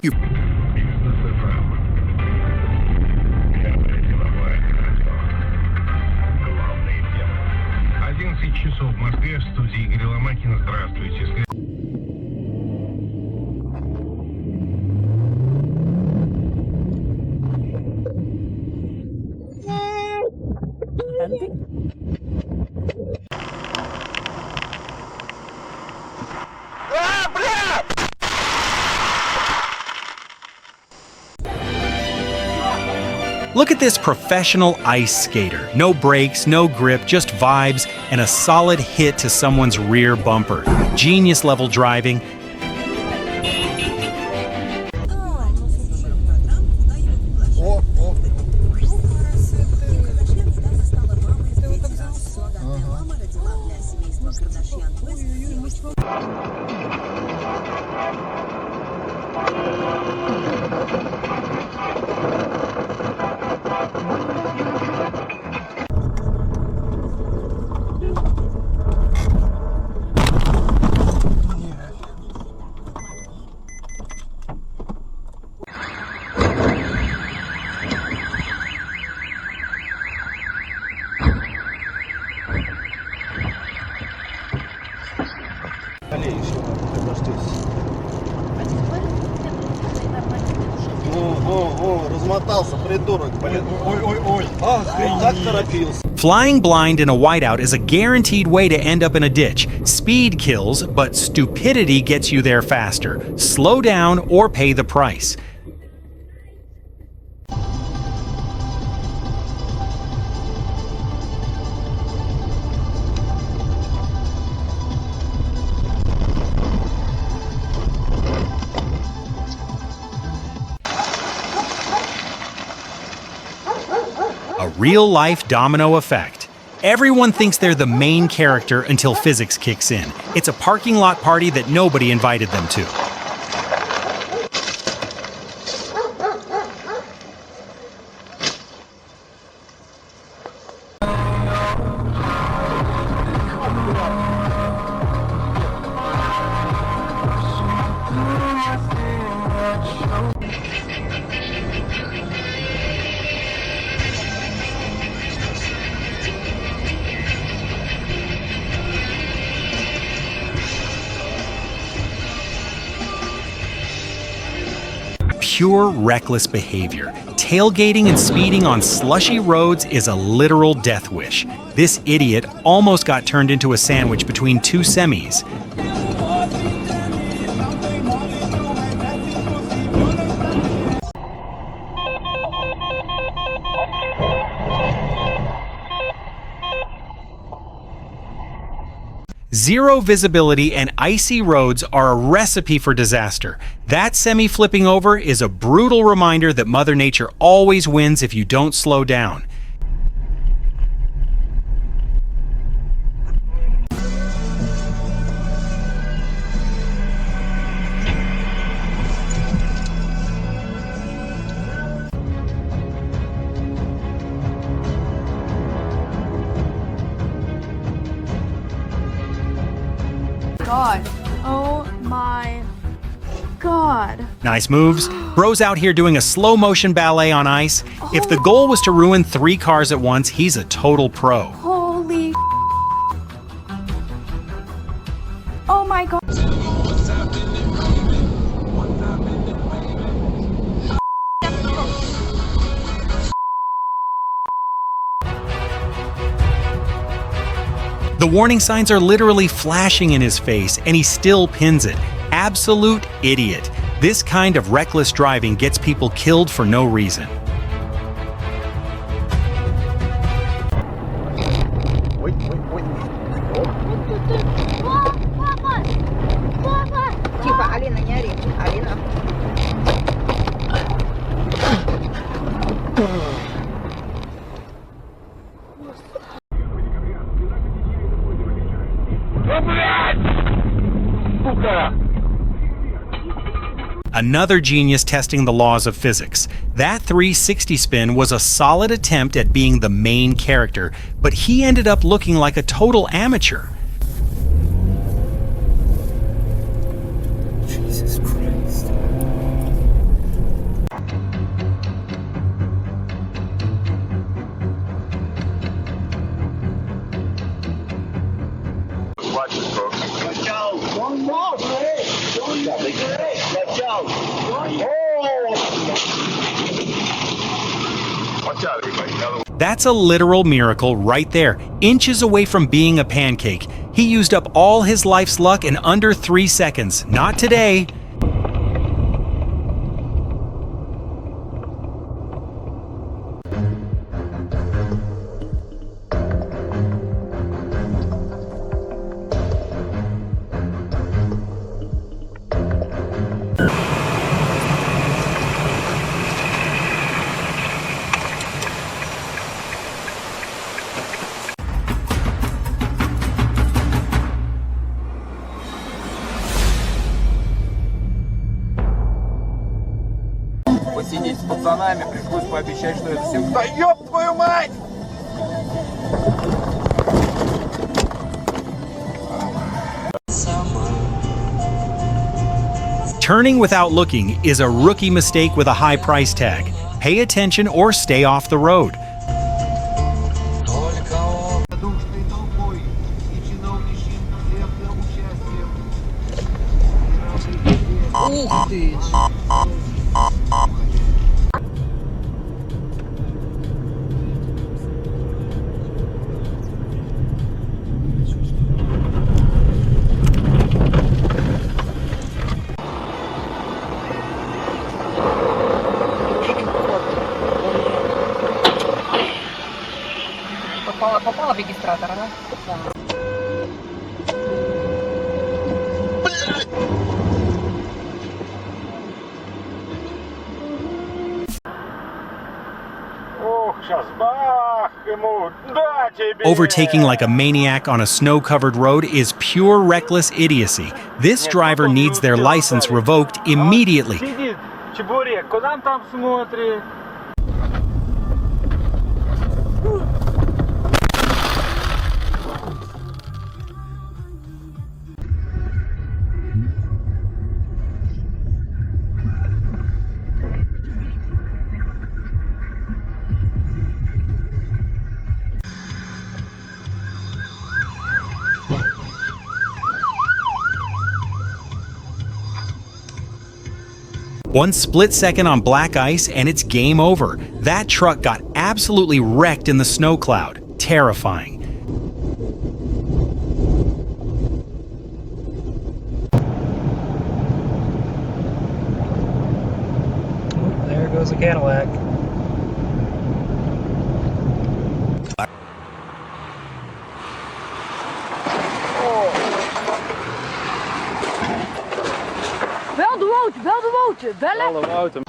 You. Часов в Москве, в студии Игорь Ломакин. Здравствуйте. Look at this professional ice skater. No brakes, no grip, just vibes, and a solid hit to someone's rear bumper. Genius level driving. Размотался, придурок, блин. Ой-ой-ой. Так торопился. Flying blind in a whiteout is a guaranteed way to end up in a ditch. Speed kills, but stupidity gets you there faster. Slow down or pay the price. real-life domino effect. Everyone thinks they're the main character until physics kicks in. It's a parking lot party that nobody invited them to. Pure reckless behavior. Tailgating and speeding on slushy roads is a literal death wish. This idiot almost got turned into a sandwich between two semis. Zero visibility and icy roads are a recipe for disaster. That semi flipping over is a brutal reminder that Mother Nature always wins if you don't slow down. God. Oh my God. Nice moves. Bro's out here doing a slow motion ballet on ice. If the goal was to ruin 3 cars at once, he's a total pro. Holy. Oh my God. The warning signs are literally flashing in his face, and he still pins it. Absolute idiot. This kind of reckless driving gets people killed for no reason. Типа, Алина, не ори. Алина. Another genius testing the laws of physics. That 360 spin was a solid attempt at being the main character, but he ended up looking like a total amateur. Jesus Christ. Watch this, folks. Watch out! Watch out! Watch out, everybody. Another one. That's a literal miracle right there. Inches away from being a pancake. He used up all his life's luck in under 3 seconds. Not today. Посидеть с пацанами, пришлось пообещать, что это всем... Да ёб твою мать! Turning without looking is a rookie mistake with a high price tag. Pay attention or stay off the road. Ух ты! Попала в регистратор, да? Да. Ох, Overtaking like a maniac on a snow-covered road is pure reckless idiocy. This driver needs their license revoked immediately. Чебурек, куда он там смотрит? One split second on black ice and it's game over. That truck got absolutely wrecked in the snow cloud. Terrifying. Oh, there goes a Cadillac. Bel de motor, bellen. Bel de motor.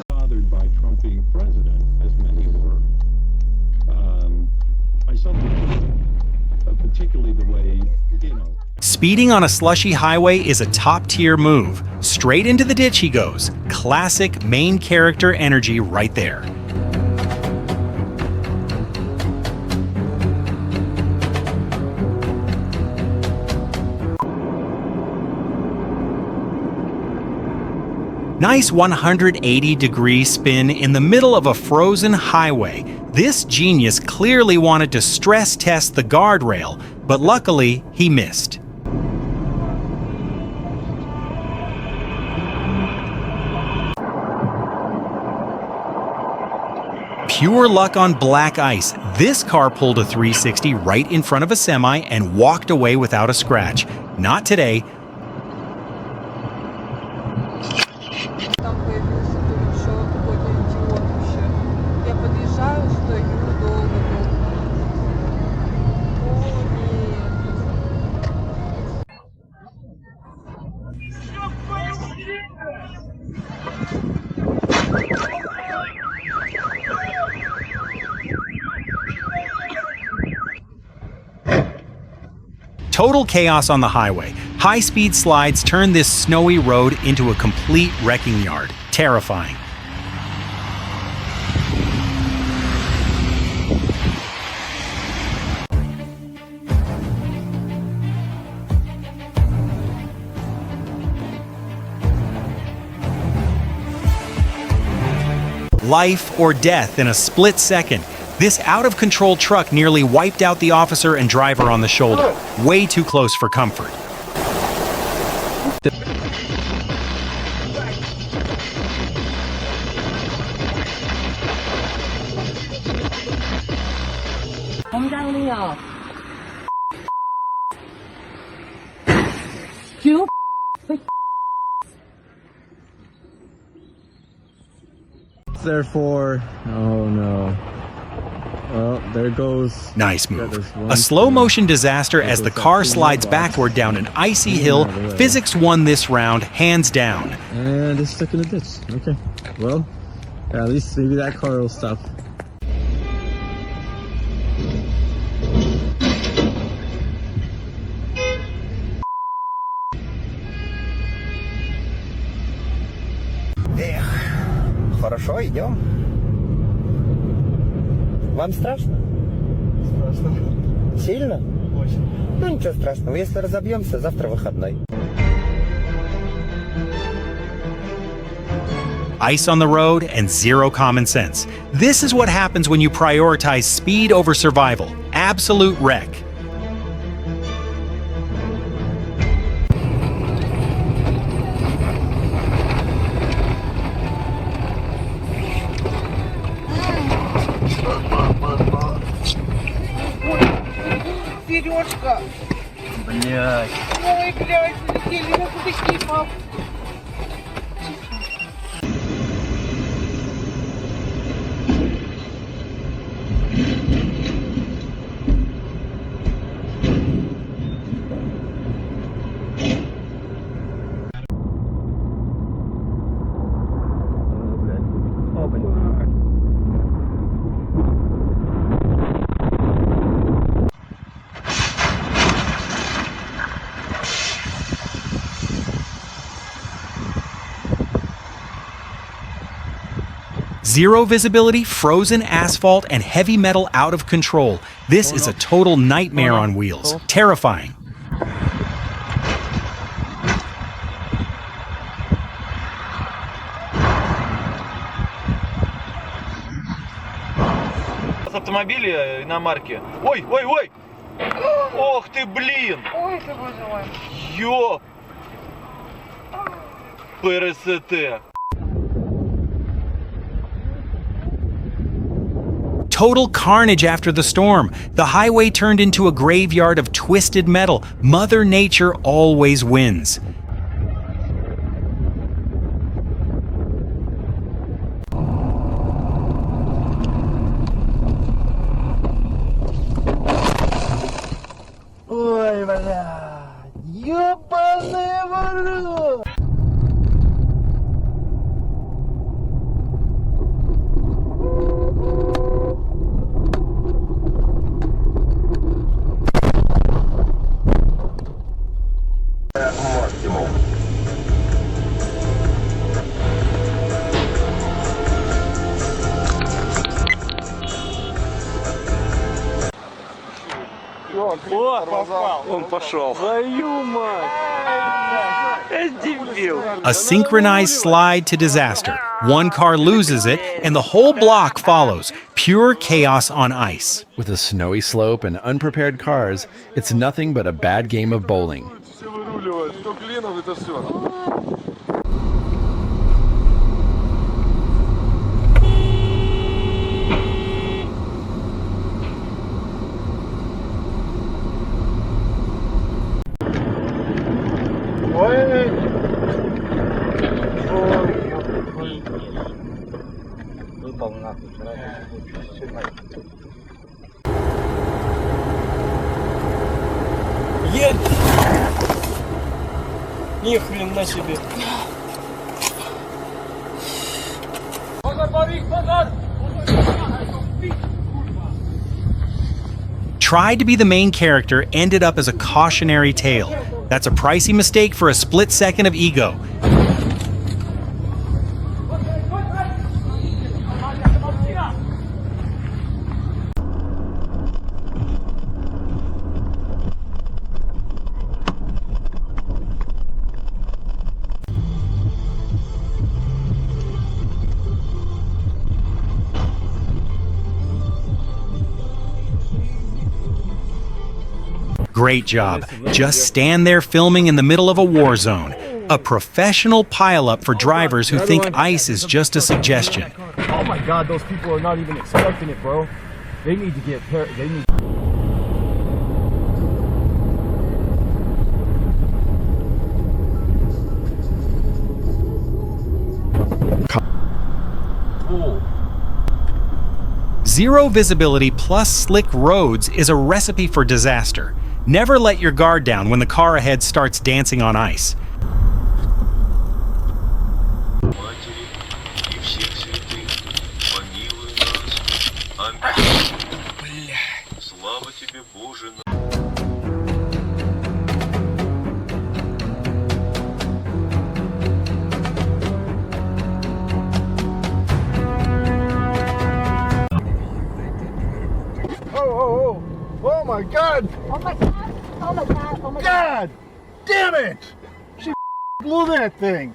Bothered by Trump being president, as many were. Particularly the way, you know. Speeding on a slushy highway is a top-tier move. Straight into the ditch he goes. Classic main character energy right there. Nice 180-degree spin in the middle of a frozen highway. This genius clearly wanted to stress test the guardrail, but luckily he missed. Pure luck on black ice. This car pulled a 360 right in front of a semi and walked away without a scratch. Not today. Там появился, думаю, что какой-то идиот вообще. Я подъезжаю, стою долго. О, Total chaos on the highway. High-speed slides turn this snowy road into a complete wrecking yard. Terrifying. Life or death in a split second. This out-of-control truck nearly wiped out the officer and driver on the shoulder. Way too close for comfort. I'm down off. You. Therefore, oh no. Well, there goes... Nice move. A slow-motion disaster as the car slides backward down an icy hill. Physics won this round, hands down. And it's stuck in a ditch. Okay. Well, at least maybe that car will stop. Хорошо, идем. Вам страшно? Страшно. Сильно? Очень. Ну ничего страшного, если разобьемся, завтра выходной. Ice on the road and zero common sense. This is what happens when you prioritize speed over survival. Absolute wreck. Сережка, Блядь. Ой, блядь, залетели, я такие, пап. Zero visibility, frozen asphalt, and heavy metal out of control. This is a total nightmare on wheels. Terrifying. Автомобили иномарки. Ой, ой, ой! Ох ты, блин! Ой, ты боже мой. Ё! ПРСТ. Total carnage after the storm. The highway turned into a graveyard of twisted metal. Mother Nature always wins. Ой, бля. Ёбаный ворот. Он пошел. Твою мать! Дебил. A synchronized slide to disaster. One car loses it, and the whole block follows. Pure chaos on ice. With a snowy slope and unprepared cars, it's nothing but a bad game of bowling. Ни хрена себе. Tried to be the main character, ended up as a cautionary tale. That's a pricey mistake for a split second of ego. Great job. Just stand there filming in the middle of a war zone. A professional pileup for drivers who think ice is just a suggestion. Oh my god, those people are not even expecting it, bro. They need to get they need. Zero visibility plus slick roads is a recipe for disaster. Never let your guard down when the car ahead starts dancing on ice. Oh my god! Oh my god! Oh my god! Oh my God! Damn it! She blew that thing!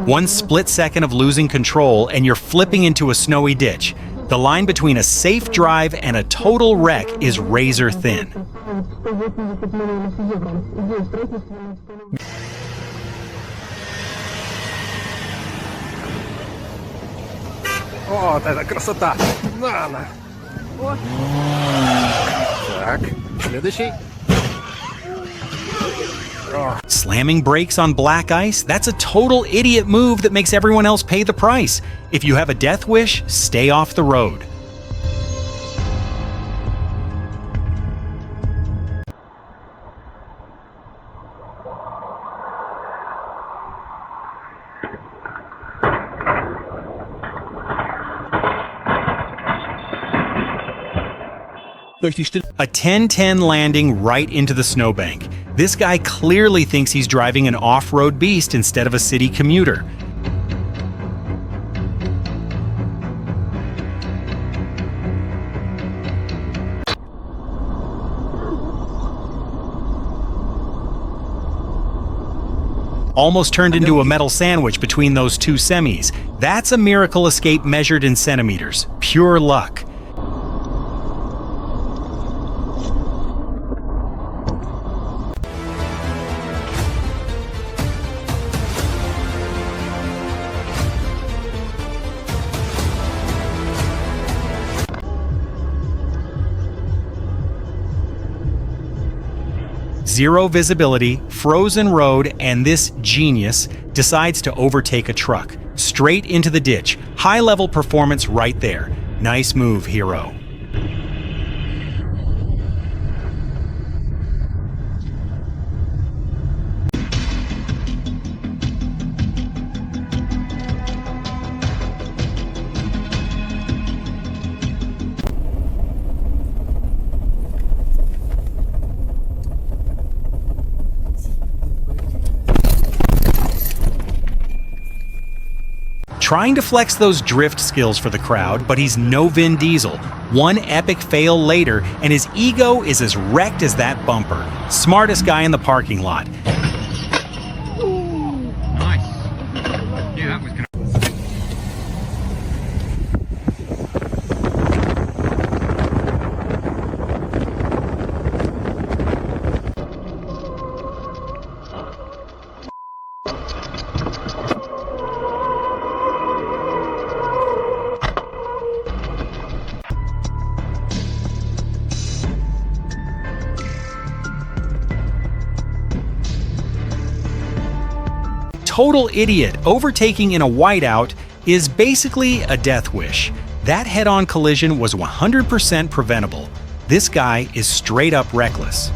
One split second of losing control and you're flipping into a snowy ditch. The line between a safe drive and a total wreck is razor thin. Вот это красота! На! Так, следующий. Slamming brakes on black ice? That's a total idiot move that makes everyone else pay the price. If you have a death wish, stay off the road. A 10-10 landing right into the snowbank. This guy clearly thinks he's driving an off-road beast instead of a city commuter. Almost turned into a metal sandwich between those two semis. That's a miracle escape measured in centimeters. Pure luck. Zero visibility, frozen road, and this genius decides to overtake a truck. Straight into the ditch. High-level performance right there. Nice move, hero. Trying to flex those drift skills for the crowd, but he's no Vin Diesel. One epic fail later, and his ego is as wrecked as that bumper. Smartest guy in the parking lot. Nice. Yeah, that was gonna... Total idiot. Overtaking in a whiteout is basically a death wish. That head-on collision was 100% preventable. This guy is straight up reckless.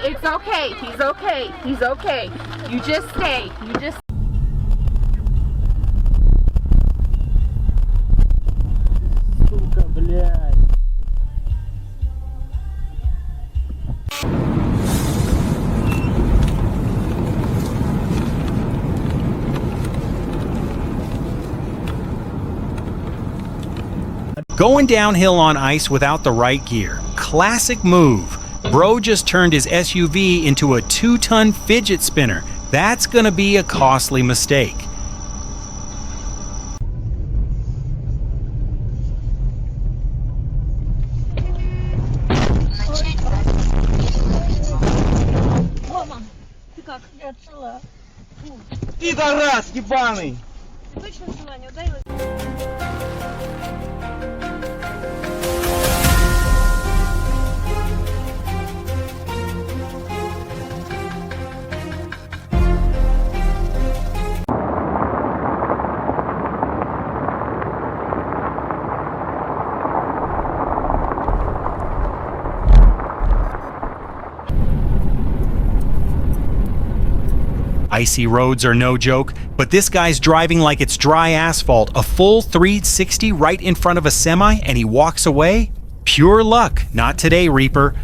It's okay. He's okay. He's okay. You just stay. You just... Сука, блядь. Going downhill on ice without the right gear. Classic move. Bro just turned his SUV into a 2-ton fidget spinner. That's gonna be a costly mistake. Мама, ты как? Я цела. Пидорас ебаный! Ты точно цела, не ударилась? Icy roads are no joke, but this guy's driving like it's dry asphalt, a full 360 right in front of a semi, and he walks away? Pure luck. Not today, Reaper.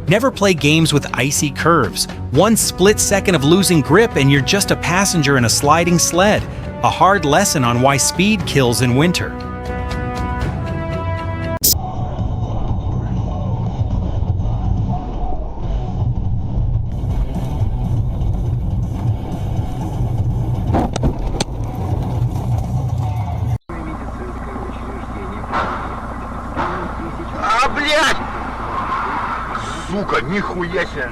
Never play games with icy curves. One split second of losing grip and you're just a passenger in a sliding sled. A hard lesson on why speed kills in winter. А, блядь! Сука, нихуя себе!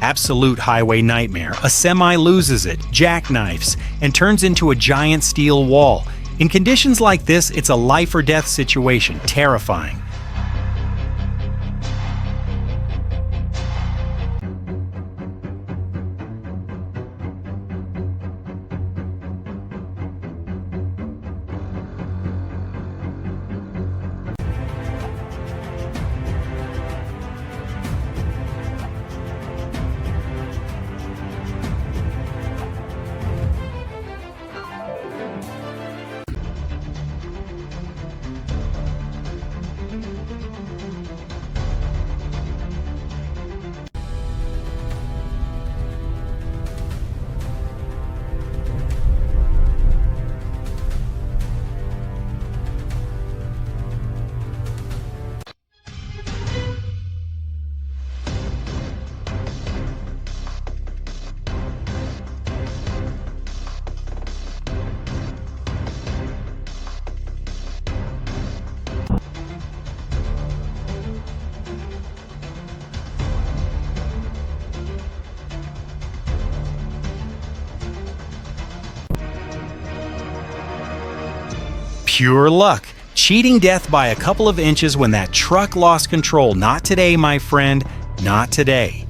Absolute highway nightmare. A semi loses it, jackknifes, and turns into a giant steel wall. In conditions like this, it's a life or death situation, terrifying. Pure luck. Cheating death by a couple of inches when that truck lost control. Not today, my friend. Not today.